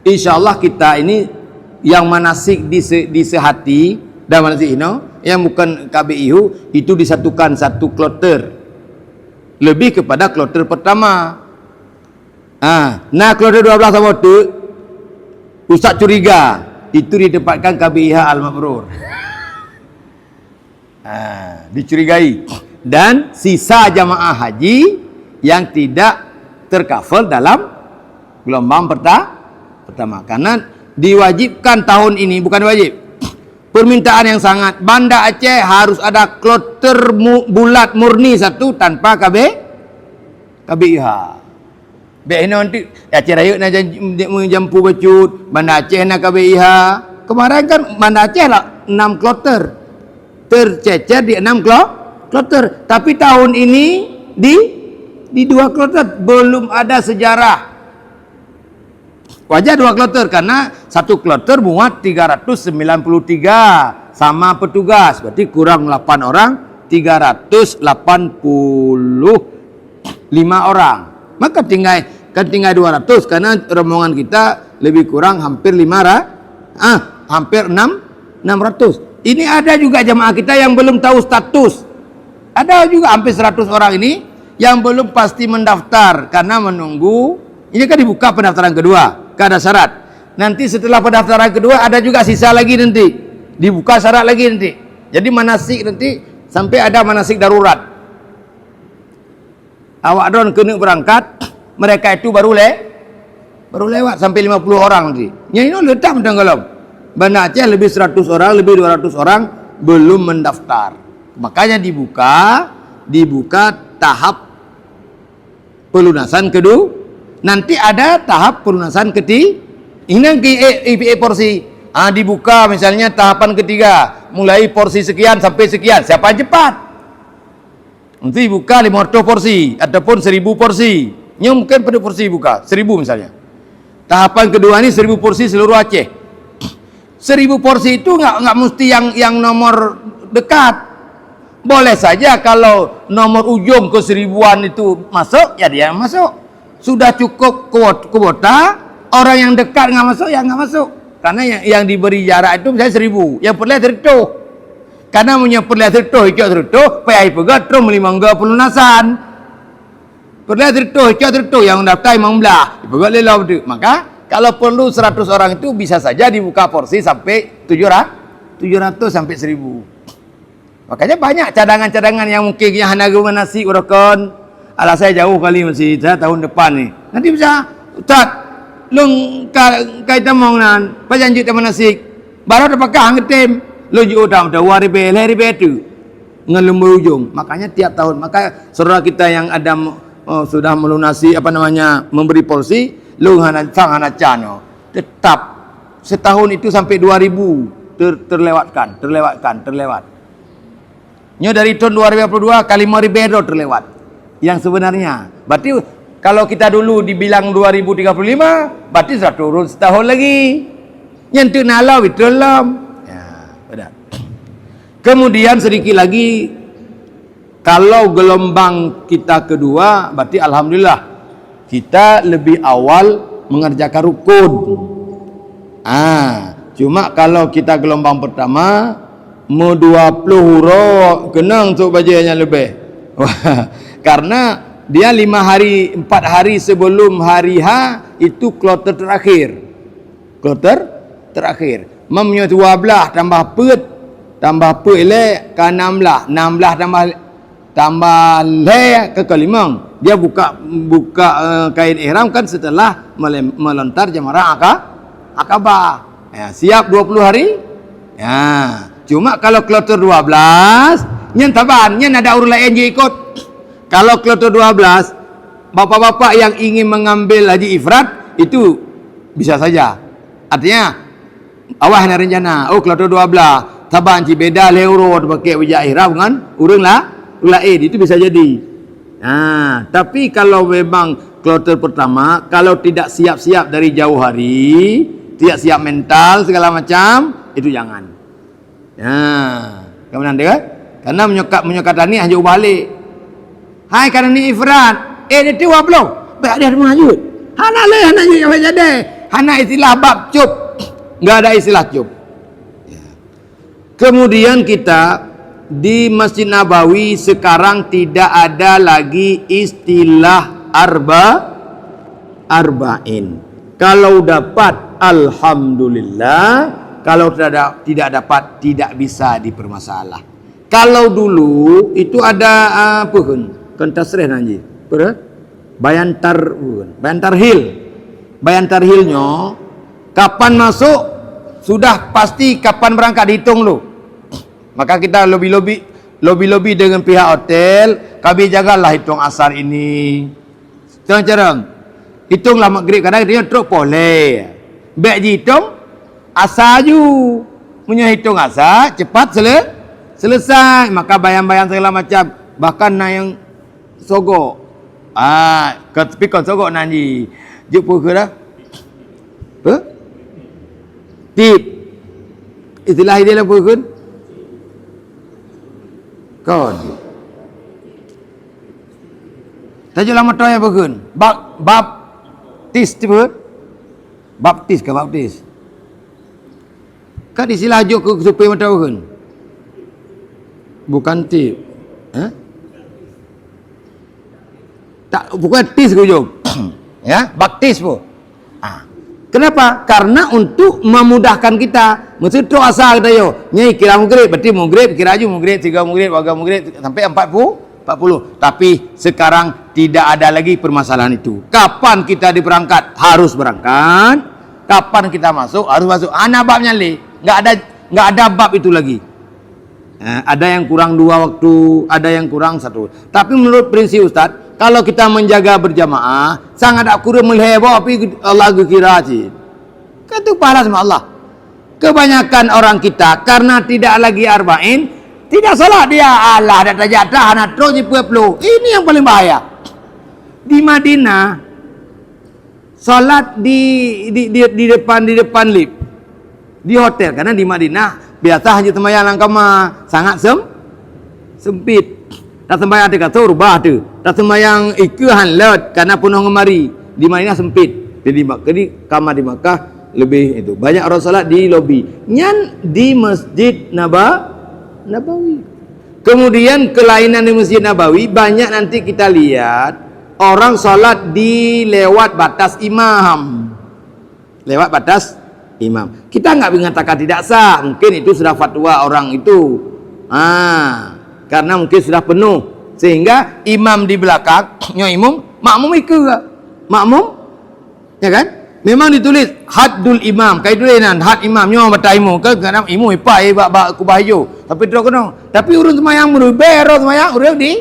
insyaallah kita ini yang manasik di sehati dan manasik yang bukan KBIU itu disatukan satu kloter lebih kepada kloter pertama. Nah kloter 12 sama tu Ustaz curiga itu ditempatkan KBIH Al-Mabrur. Dicurigai dan sisa jamaah haji yang tidak tercover dalam gelombang pertama karena diwajibkan tahun ini, bukan wajib, permintaan yang sangat. Banda Aceh harus ada kloter bulat murni satu tanpa KBIH. Be nanti Aceh Raya nak jampu becut, Banda Aceh nak KBIH. Kemarin kan Banda Aceh lah 6 kloter. Tercecer di 6 kloter. Tapi tahun ini di 2 kloter belum ada sejarah. Wajar 2 kloter karena 1 kloter muat 393 sama petugas, berarti kurang 8 orang, 385 orang. Maka tinggal 200 karena rombongan kita lebih kurang hampir 600. Ini ada juga jamaah kita yang belum tahu status. Ada juga hampir 100 orang ini yang belum pasti mendaftar karena menunggu. Ini kan dibuka pendaftaran kedua. Ada syarat. Nanti setelah pendaftaran kedua ada juga sisa lagi nanti. Dibuka syarat lagi nanti. Jadi manasik nanti sampai ada manasik darurat. Awak don kena berangkat, mereka itu baru lewat sampai 50 orang nanti. Yang ini letak macam kalau Banda Aceh lebih 100 orang, lebih 200 orang belum mendaftar. Makanya dibuka tahap pelunasan kedua. Nanti ada tahap pelunasan ketiga. Ini IPA porsi. Dibuka misalnya tahapan ketiga. Mulai porsi sekian sampai sekian. Siapa cepat? Nanti buka 500 porsi. Ataupun 1000 porsi. Yang mungkin pada porsi buka. 1000 misalnya. Tahapan kedua ini 1000 porsi seluruh Aceh. 1000 porsi itu nggak mesti yang nomor dekat. Boleh saja kalau nomor ujung ke 1000-an itu masuk, ya dia masuk. Sudah cukup kuota, Orang yang dekat nggak masuk, yang nggak masuk. Karena yang diberi jarak itu misalnya 1,000, yang perlu tertuh. Karena punya perlu tertuh, ikut tertuh, payah pegat terus melimangga pelunasan. Perlu tertuh, ikut tertuh, yang daftar imam belah, pegat lelah betul. Maka kalau perlu 100 orang itu bisa saja dibuka porsi sampai 700 sampai 1,000. Makanya banyak cadangan-cadangan yang mungkin yang hana guna nasi urakon. Alah saya jauh kali masih saya tahun depan ni. Nanti bisa Ustaz lung kaitan mongan pajanji teman nasi baru dapat hang tem lu ju udah wari bel tu ngelumbu ujung. Makanya tiap tahun maka saudara kita yang ada sudah melunasi memberi porsi lu hana cano tetap setahun itu sampai 2,000 terlewat. Nyo dari tahun 2022 kali 5,000 terlewat. Yang sebenarnya berarti kalau kita dulu dibilang 2035, berarti sudah turun setahun lagi. Nyentuh nalau itu dalam. Ya, benar. Kemudian sedikit lagi, kalau gelombang kita kedua, berarti alhamdulillah kita lebih awal mengerjakan rukun. Cuma kalau kita gelombang pertama, mau 20 huruf, kenang untuk bajanya lebih. Karena dia 4 hari sebelum hari H itu kloter terakhir. Memnya 12 tambah pet le ke 16 tambah le ke kelimang. Dia buka kain ihram kan setelah melontar jamaah Akabah. Ya, siap 20 hari. Ya, cuma kalau kloter 12 nyen taban, nyen ada urut lain je ikut. Kalau kloter 12, bapak-bapak yang ingin mengambil haji ifrat itu bisa saja. Artinya awah nak rencana, kloter 12, taban ci beda leuro pakai wajah ihram kan, urang lain itu bisa jadi. Tapi kalau memang kloter pertama, kalau tidak siap-siap dari jauh hari, tidak siap mental segala macam, itu jangan. Kemudian dia karena menyokat tani hanya balik. Hai karena ni ifrat. Dia tua belum? Baik dia mengajuk. Hana apa jadi? Hana istilah bab cup. Enggak ada istilah cup. Kemudian kita di Masjid Nabawi sekarang tidak ada lagi istilah arba'in. Kalau dapat alhamdulillah, kalau tidak dapat tidak bisa dipermasalah. Kalau dulu itu ada apa kan? Tasrih nanti. Bayan tarhilnya kapan masuk sudah pasti kapan berangkat dihitung lu. Maka kita lobby dengan pihak hotel, kami jagalah hitung asar ini. Cerang-cerang. Hitunglah maghrib kadang dia teruk boleh. Baik dihitung asar ju. Punya hitung asar cepat selesai. Maka bayang-bayang segala macam. Bahkan yang sogok. Pikon sogok nanti. Jumpa ke dah? Apa? Tip. Istilah dia lah pun. Kon. Tajuk lama toy apa kun? Baptis tu pun. Baptis ke baptis? Kan istilah juk supaya mata kun. Bukan tip. Tak, bukan tis ke ujung. Ya, baptis pun. Kenapa? Karena untuk memudahkan kita. Maksud tu asal kita yo. Nyai kira maghrib, berarti maghrib kira aju maghrib, 3 maghrib, warga maghrib sampai 40. Tapi sekarang tidak ada lagi permasalahan itu. Kapan kita diberangkat? Harus berangkat. Kapan kita masuk? Harus masuk. Ana babnya le. Enggak ada bab itu lagi. Ada yang kurang 2 waktu, ada yang kurang 1. Tapi menurut prinsip Ustaz, kalau kita menjaga berjamaah, sangat akurat melihat tapi Allah kira sih. Itu pahala sama Allah. Kebanyakan orang kita karena tidak lagi arba'in, tidak salah dia Allah ada tajatah anak terus di pulau. Ini yang paling bahaya. Di Madinah salat di depan lift. Di hotel karena di Madinah biasa hanya sembahyang langkama sangat sempit. Tak sembahyang ada kata rubah tu. Tak sembahyang ikut hanlat karena penuh ngemari. Di Madinah sempit. Jadi kamar di Makkah lebih itu. Banyak orang salat di lobi. Nyan di Masjid Nabawi. Kemudian kelainan di Masjid Nabawi banyak nanti kita lihat orang salat di lewat batas imam. Lewat batas imam. Kita enggak mengatakan tidak sah. Mungkin itu sudah fatwa orang itu. Karena mungkin sudah penuh. Sehingga imam di belakang, makmum ikut. Makmum, ya kan? Memang ditulis haddul imam, kai tulisan had imam nyo bata imu ke kadang imu ipai bak kubah hijau. Tapi terus kena. Tapi urang semayang bero semayang urang di.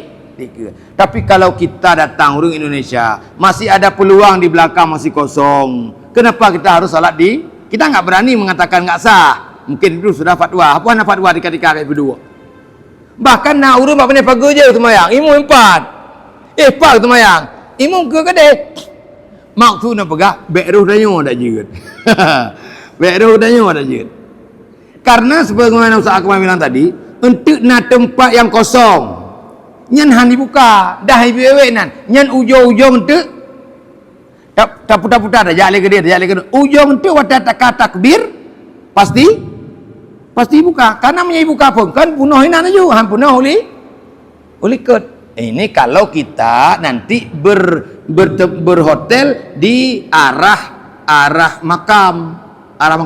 Tapi kalau kita datang urang Indonesia, masih ada peluang di belakang masih kosong. Kenapa kita harus salat di? Kita enggak berani mengatakan enggak sah. Mungkin itu sudah fatwa. Apa nak fatwa dekat-dekat ayat berdua? Bahkan nak urang bak pandai pagi je semayang. Imu empat. Pak semayang. Imu ke kedai. Maksudnya pegah beruh danyo dak jeut. Beruh danyo dak jeut. Karena sebagaimana Ustaz Akmal bilang tadi, untuk nak tempat yang kosong. Nyan han dibuka, dah ibu nan. Nyan ujung-ujung tu tak putar-putar dah jalan ke dia, ujung tu wadah takbir pasti buka. Karena menjadi buka pun kan punuh inan aja, han punuh oleh ket. Ini kalau kita nanti berhotel di arah makam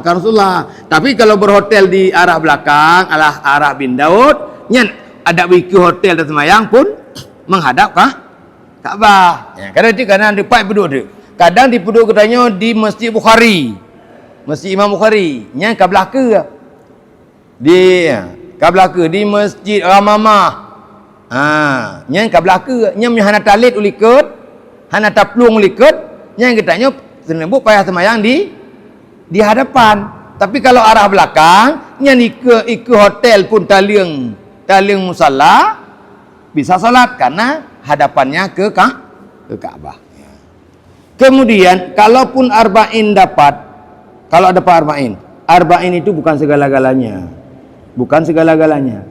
Rasulullah. Tapi kalau berhotel di arah belakang, arah bin Daud, nyan ada wiki hotel dan semayang pun menghadap Ka'bah. Ya, kadang itu kadang di pai peduk tu. Kadang di peduk katanya di Masjid Bukhari. Masjid Imam Bukhari. Nyan ke belakang. Di Masjid Ramamah. Nyan ke belakang. Nyan hana talit uliket, hana taplung uliket. Nyan katanya senebuk payah semayang di hadapan. Tapi kalau arah belakang, nyan ikut hotel pun taliang musalla bisa salat karena hadapannya ke Ka'bah. Kemudian kalaupun arba'in dapat, kalau dapat arba'in itu bukan segala-galanya. Bukan segala-galanya.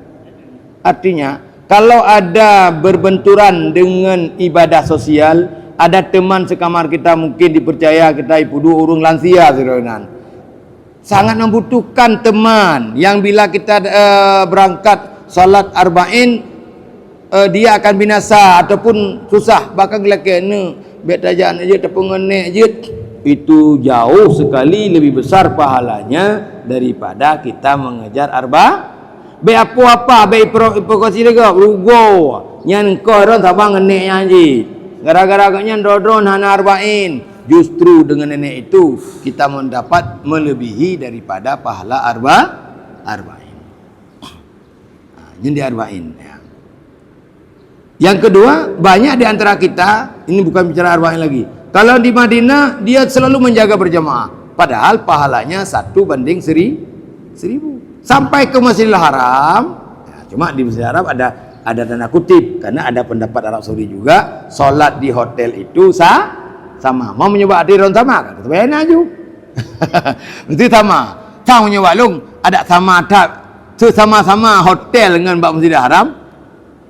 Artinya kalau ada berbenturan dengan ibadah sosial, ada teman sekamar kita mungkin dipercaya kita ibu urung lansia seronan. Sangat membutuhkan teman yang bila kita berangkat salat arba'in dia akan binasa ataupun susah bakal gelakene bet tajaan aja terpengenek je, itu jauh sekali lebih besar pahalanya daripada kita mengejar be apa be pokoknya lega rugo nyan koron sabang ngenek nyanyi gara-gara nyan dodron hana arba'in. Justru dengan nenek itu kita mendapat melebihi daripada pahala arba'in. Yang di arba'in ya. Yang kedua, banyak di antara kita, ini bukan bicara arba'in lagi. Kalau di Madinah dia selalu menjaga berjamaah, padahal pahalanya 1:1000. Sampai ke Masjidil Haram, ya, cuma di Masjidil Haram ada tanda kutip karena ada pendapat Arab Saudi juga, solat di hotel itu sama. Mau mencoba hadirin sama kan? Sebenarnya aja. Mesti sama. Tahu mencoba lung ada sama tak? Sama-sama hotel dengan Masjidil Haram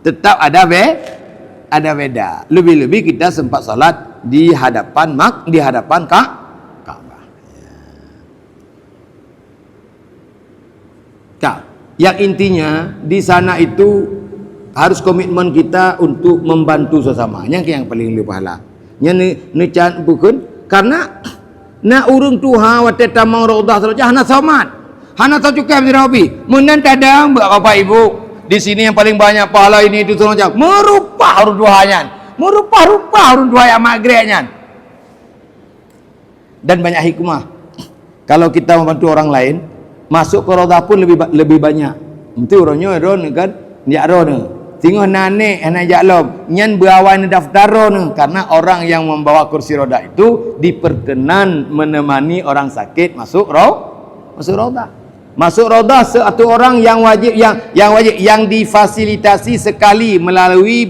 tetap ada beda. Lebih-lebih kita sempat salat di hadapan Ka'bah. Yang intinya di sana itu harus komitmen kita untuk membantu sesama. Yang paling lebih pahala. Yang bukan karena na urung tuha wa tatamang raudah saja hana somat. Hana tahu cukai Rabi. Munan tadang Bapak Ibu di sini yang paling banyak pahala ini itu tolong jawab. Merupah urut duhanyan. Merupah urut duha yang maghribnya. Dan banyak hikmah. Kalau kita membantu orang lain, masuk ke raudah pun lebih banyak. Mesti orangnya kan dia ron. Tengok nane hana jaklom. Nyan berawan daftaron karena orang yang membawa kursi roda itu diperkenan menemani orang sakit masuk raudah. Masuk raudah satu orang yang wajib yang difasilitasi sekali melalui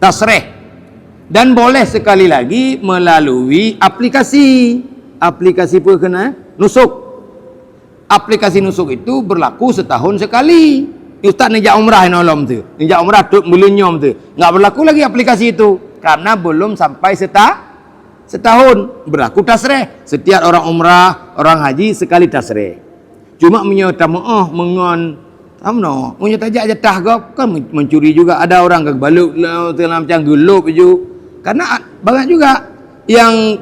tasrih dan boleh sekali lagi melalui aplikasi perkenaan nusuk. Aplikasi nusuk itu berlaku setahun sekali. Ustaz nijak umrah nolom tu. Nijak umrah tu melenyom tu. Enggak berlaku lagi aplikasi itu. karena belum sampai setahun berlaku tasrih. Setiap orang umrah, orang haji sekali tasrih. Cuma menyerta mengon amno, menyerta jatah gop kan mencuri juga. Ada orang kebaluk dalam macam gelup je. Karena banyak juga yang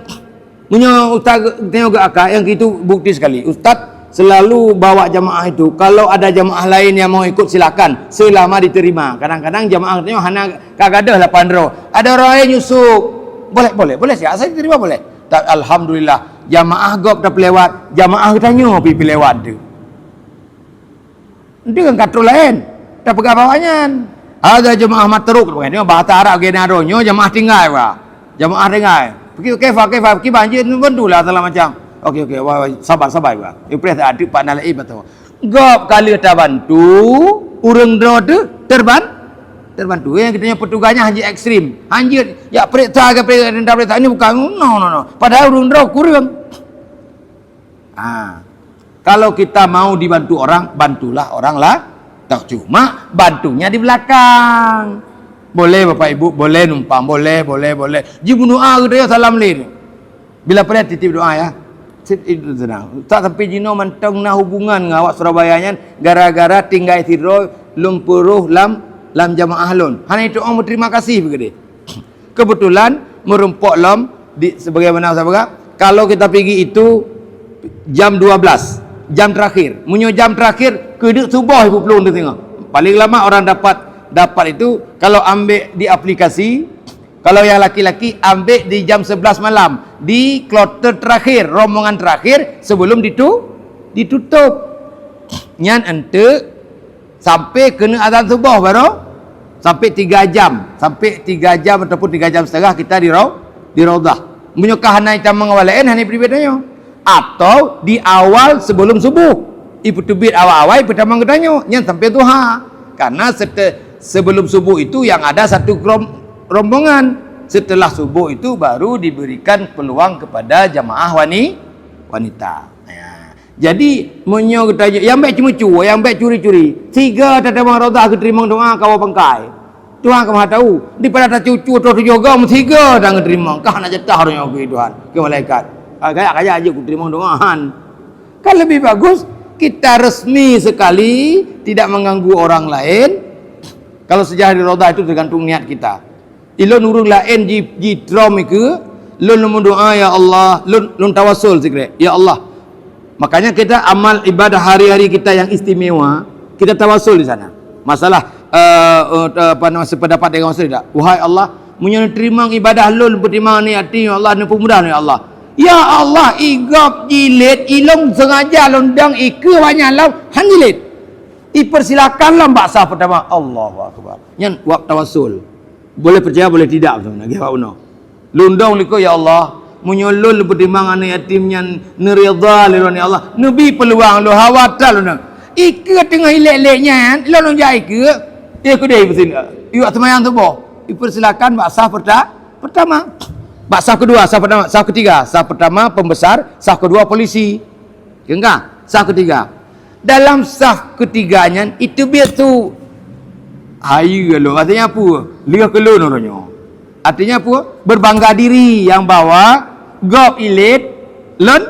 punya ustaz tengok akak yang itu bukti sekali. Ustaz selalu bawa jamaah itu. Kalau ada jamaah lain yang mau ikut silakan selama diterima. Kadang-kadang jamaah tengok hanya kagadah 8 roh. Ada orang lain nyusup. Boleh siap saya diterima boleh. Alhamdulillah jamaah gop dah pelewat, jamaah tanya pergi pelewat tu. Dia kan katrol lain. Dah pegang bawaannya. Ada jemaah matruk, dia bahasa Arab genadonyo jemaah tinggal ba. Jemaah tinggal. Pergi kefa pergi banjir bendulah salah macam. Okey sabar ba. Impres ada pak nalai betul. Gop kali ta bantu, urang dro tu terbantu yang kitanya petugasnya haji ekstrim. Haji ya periksa ke periksa ini bukan no. Padahal urang dro kurang. Kalau kita mau dibantu orang, bantulah orang lah. Tak cuma bantunya di belakang. Boleh Bapak Ibu, boleh numpang, boleh. Jibu doa kita ya salam lin. Bila pada titip doa ya. Itu senang. Tak sampai jino mantong na hubungan dengan awak Surabayanya gara-gara tinggal siro lumpuruh lam jamaah lon. Hanya itu orang berterima kasih begini. Kebetulan merumpok lam di sebagaimana saya kalau kita pergi itu jam 12. Jam terakhir, jam terakhir keduk subuh ibu pelung tu tengok. Paling lama orang dapat itu kalau ambil di aplikasi, kalau yang laki-laki ambil di jam 11 malam di kloter terakhir, rombongan terakhir sebelum ditutup. Nyan ente sampai kena azan subuh baru sampai 3 jam ataupun 3 jam setengah kita di Raudah. Menyukah naik tamang awalain hanya perbedaannya. Atau di awal sebelum subuh ibu tubit awal-awal pertama ketanya yang sampai duha karena sebelum subuh itu yang ada satu rombongan, setelah subuh itu baru diberikan peluang kepada jamaah wanita. Jadi menyo ketanya yang baik cuma cuo, yang baik curi-curi 3 tatama roda keterima doa kau pengkai Tuhan kamu tahu di pada cucu tu juga mesti 3 dah keterima kah nak jatah orang ke Tuhan ke malaikat. Kayak aja aku terima doaan. Kan lebih bagus kita resmi sekali, tidak mengganggu orang lain. Kalau sejarah di Raudah itu tergantung niat kita. Ilon urung lain di drum ke, lun doa ya Allah, lun tawasul sikre. Ya Allah. Makanya kita amal ibadah hari-hari kita yang istimewa, kita tawasul di sana. Masalah sependapat dengan Rasul tidak. Wahai Allah, menerima ibadah lun pertimbangan ni hati ya Allah, pemudah ya Allah. Ya Allah, igap jilid ilong sengaja londang ike banyak lam han jilid. Ipersilakanlah baksa pertama Allahu akbar. Nyan wak tawasul. Boleh percaya boleh tidak sebenarnya jawab uno. Lundang liko ya Allah, menyolol pertimbangan yatim nyan neridha lirani Allah. Nabi peluang lo hawatal lo. Ike tengah ilek-leknya lo nonjai ike. Ya kedai besin. Iwak semayang tu boh. Ipersilakan baksa pertama. Saf kedua, saf pertama, saf ketiga. Saf pertama pembesar, saf kedua polisi. Enggak? Saf ketiga. Dalam saf ketiganya itu biar tu ayu lo. Artinya apa? Lihat kelon orangnya. Artinya apa? Berbangga diri yang bawa gop ilit lon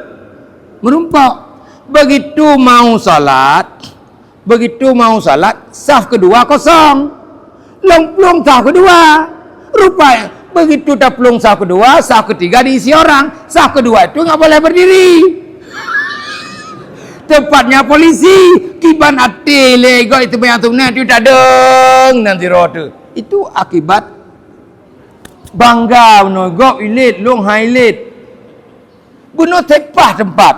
merumpak. Begitu mau salat, saf kedua kosong. Long saf kedua. Rupanya begitu dah pelung saf kedua, saf ketiga diisi orang. Saf kedua itu enggak boleh berdiri. Tempatnya polisi. Kiban ati lego itu bayang tunai itu dadeng nanti roda. Itu akibat bangga menogok ilit, long hailit. Bunuh tepah tempat.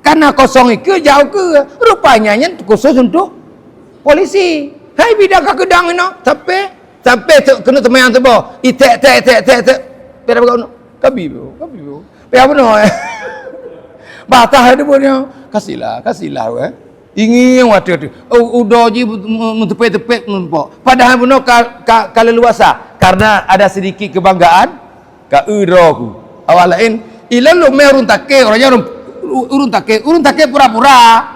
Karena kosong itu jauh ke. Rupanya khusus untuk polisi. Hai bidak ke kedang ini. Sampai kena temayang tu boh. Tek. Pada berapa kabi bo. Payah benar. Batah ada punya. Kasihlah Ingin waktu tu. Udah je mentepek mempok. Padahal benar kalau luasa karena ada sedikit kebanggaan ka udoku. Awal lain ilan lu merun take orangnya urun take pura-pura.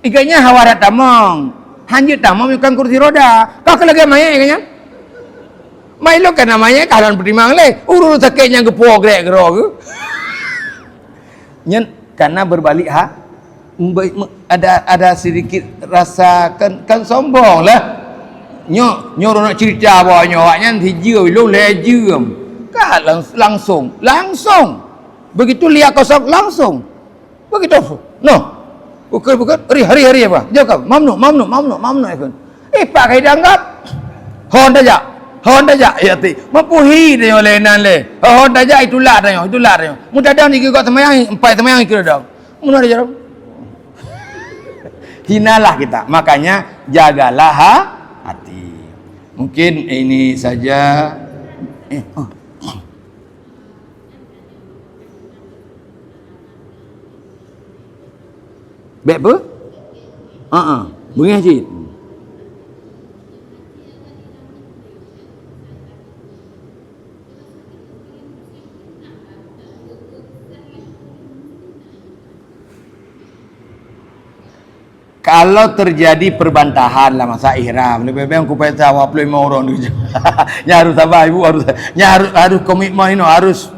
Iganya hawarat tamong. Hanya tamam bukan kursi roda. Kau ke lagi main kan? Mai lo kan namanya kalan pertimang le. Urus sakitnya gepo grek gero ke. Nyen karena berbalik ada sedikit rasa kan sombong lah. Nyuruh nak cerita apa nyawaknya hiji lo lejam. Kan langsung. Begitu lihat kosong langsung. Begitu. No. Bukan hari apa? Jawab. Mamnu ikut. Pak kai dianggap. Honda aja ya ti. Mapuhi dia lenan le. Honda aja itulah dia. Mudah dah ni kau temayang, empat temayang ikut dah. Mun ada jarum. Hinalah kita. Makanya jagalah hati. Mungkin ini saja. Baik apa? Bunyi haji. Kalau terjadi perbantahan lah masa ihram, lebih baik aku payah tahu apa lima orang tu. Nya harus sabar ibu, harus komitmen ini harus.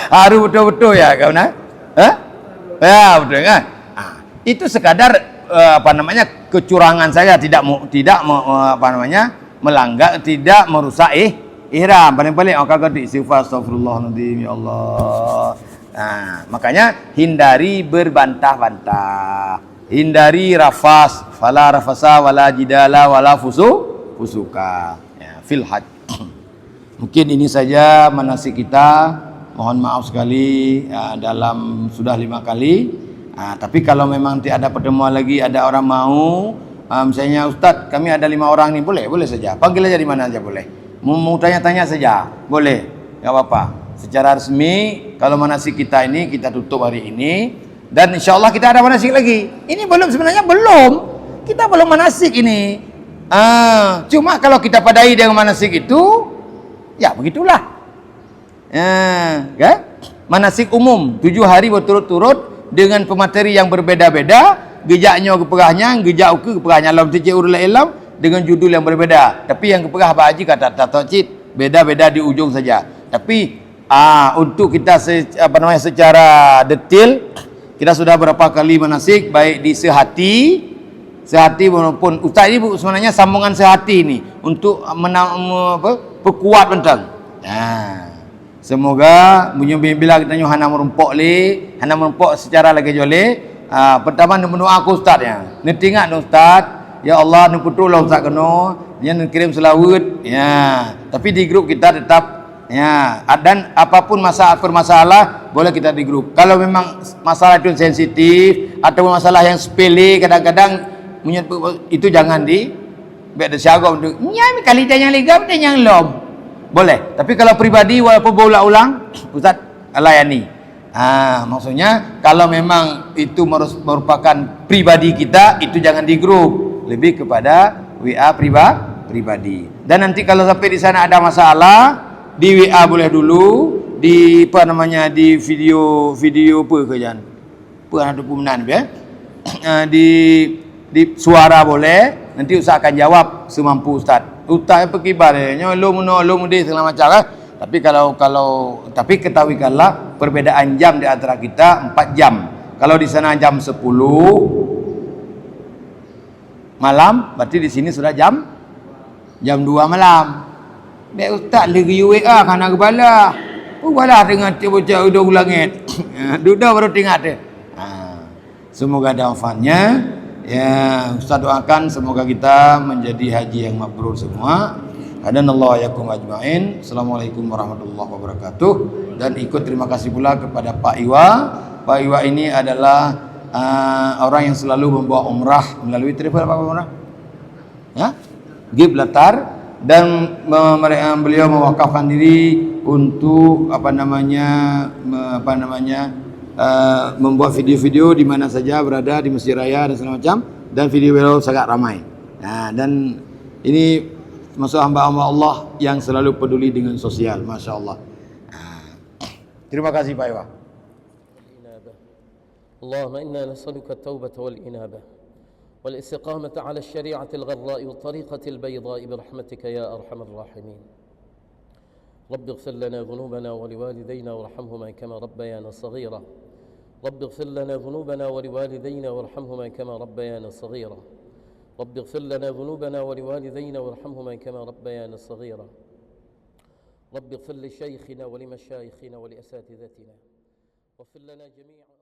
Harus betul-betul ya kau nak? Ya betul kan? Itu sekadar kecurangan saja, tidak melanggar, tidak merusak ihram. Paling-paling orang kata istighfar astagfirullahaladzim ya Allah. Makanya hindari berbantah-bantah, hindari rafas, fala rafasa wala jidala wala fusuka ya, fil hajj. Mungkin ini saja manasik kita. Mohon maaf sekali dalam sudah 5 kali. Tapi kalau memang tidak ada pertemuan lagi, ada orang mau misalnya Ustaz kami ada 5 orang ni, boleh saja, panggil aja di mana aja boleh, mau tanya-tanya saja boleh, enggak apa-apa. Secara resmi kalau manasik kita ini kita tutup hari ini, dan insyaallah kita ada manasik lagi. Ini sebenarnya belum kita belum manasik ini. Cuma kalau kita padai dengan manasik itu ya begitulah. Kan? Manasik umum 7 hari berturut-turut dengan pemateri yang berbeda-beda, gejaknya keperahnya, gejak uke keperahnya alam tijik urul ilam dengan judul yang berbeda. Tapi yang keperah Pak Haji kata tatocit beda-beda di ujung saja. Tapi untuk kita secara detail kita sudah berapa kali manasik, baik di sehati maupun Ustaz ini sebenarnya sambungan sehati ini untuk perkuat bentang. Semoga bila kita hana merumpok secara lagi jole. Pertama mendoa aku Ustaz ya. Netingak Ustaz, ya Allah nukutu lah Ustaz kena, dia kirim selawat ya. Tapi di grup kita tetap ya, dan apapun permasalah boleh kita di grup. Kalau memang masalah itu sensitif atau masalah yang sepele kadang-kadang itu jangan biar siaga untuk nya kali tanya ligam dan yang lom. Boleh. Tapi kalau pribadi walaupun berulang-ulang Ustaz layani. Maksudnya kalau memang itu merupakan pribadi kita, itu jangan di grup. Lebih kepada WA pribadi. Dan nanti kalau sampai di sana ada masalah, di WA boleh dulu, di di video apa ke jan? Ada pemenan ya. Di suara boleh, nanti Ustaz akan jawab semampu Ustaz. Ustaz pergi barenya lo dia segala macam lah. Tapi ketahuikanlah perbedaan jam di antara kita 4 jam. Kalau di sana jam 10 malam, berarti di sini sudah jam 2 malam. Dek Ustaz lagi WA kana kepala. Balah dengan bocah udah langit. Duda baru tengok dia. Semoga ada manfaatnya. Ya, Ustaz doakan semoga kita menjadi haji yang mabrur semua. Hadanallahu yakum ajmain. Assalamualaikum warahmatullahi wabarakatuh. Dan ikut terima kasih pula kepada Pak Iwa. Pak Iwa ini adalah orang yang selalu membawa umrah melalui travel apa umrah? Ya? Gibraltar. Dan beliau mewakafkan diri untuk membuat video-video di mana saja berada di Masjid Raya dan segala macam, dan video beliau sangat ramai. Dan ini masuk hamba-hamba Allah yang selalu peduli dengan sosial, masya Allah. Terima kasih Pak Iwa. Allahumma inna nas'aluka at-taubata wal inabah والاستقامة على الشريعة الغراء والطريقة البيضاء برحمتك يا أرحم الراحمين. رب اغفر لنا ذنوبنا ولوالدينا وارحمهما كما ربيانا صغيرا. رب اغفر لنا ذنوبنا ولوالدينا وارحمهما كما ربيانا صغيرا. رب اغفر لنا ذنوبنا ولوالدينا وارحمهما كما ربيانا صغيرا. رب اغفر لشيخنا ولمشايخنا ولأساتذتنا واغفر لنا جميعا.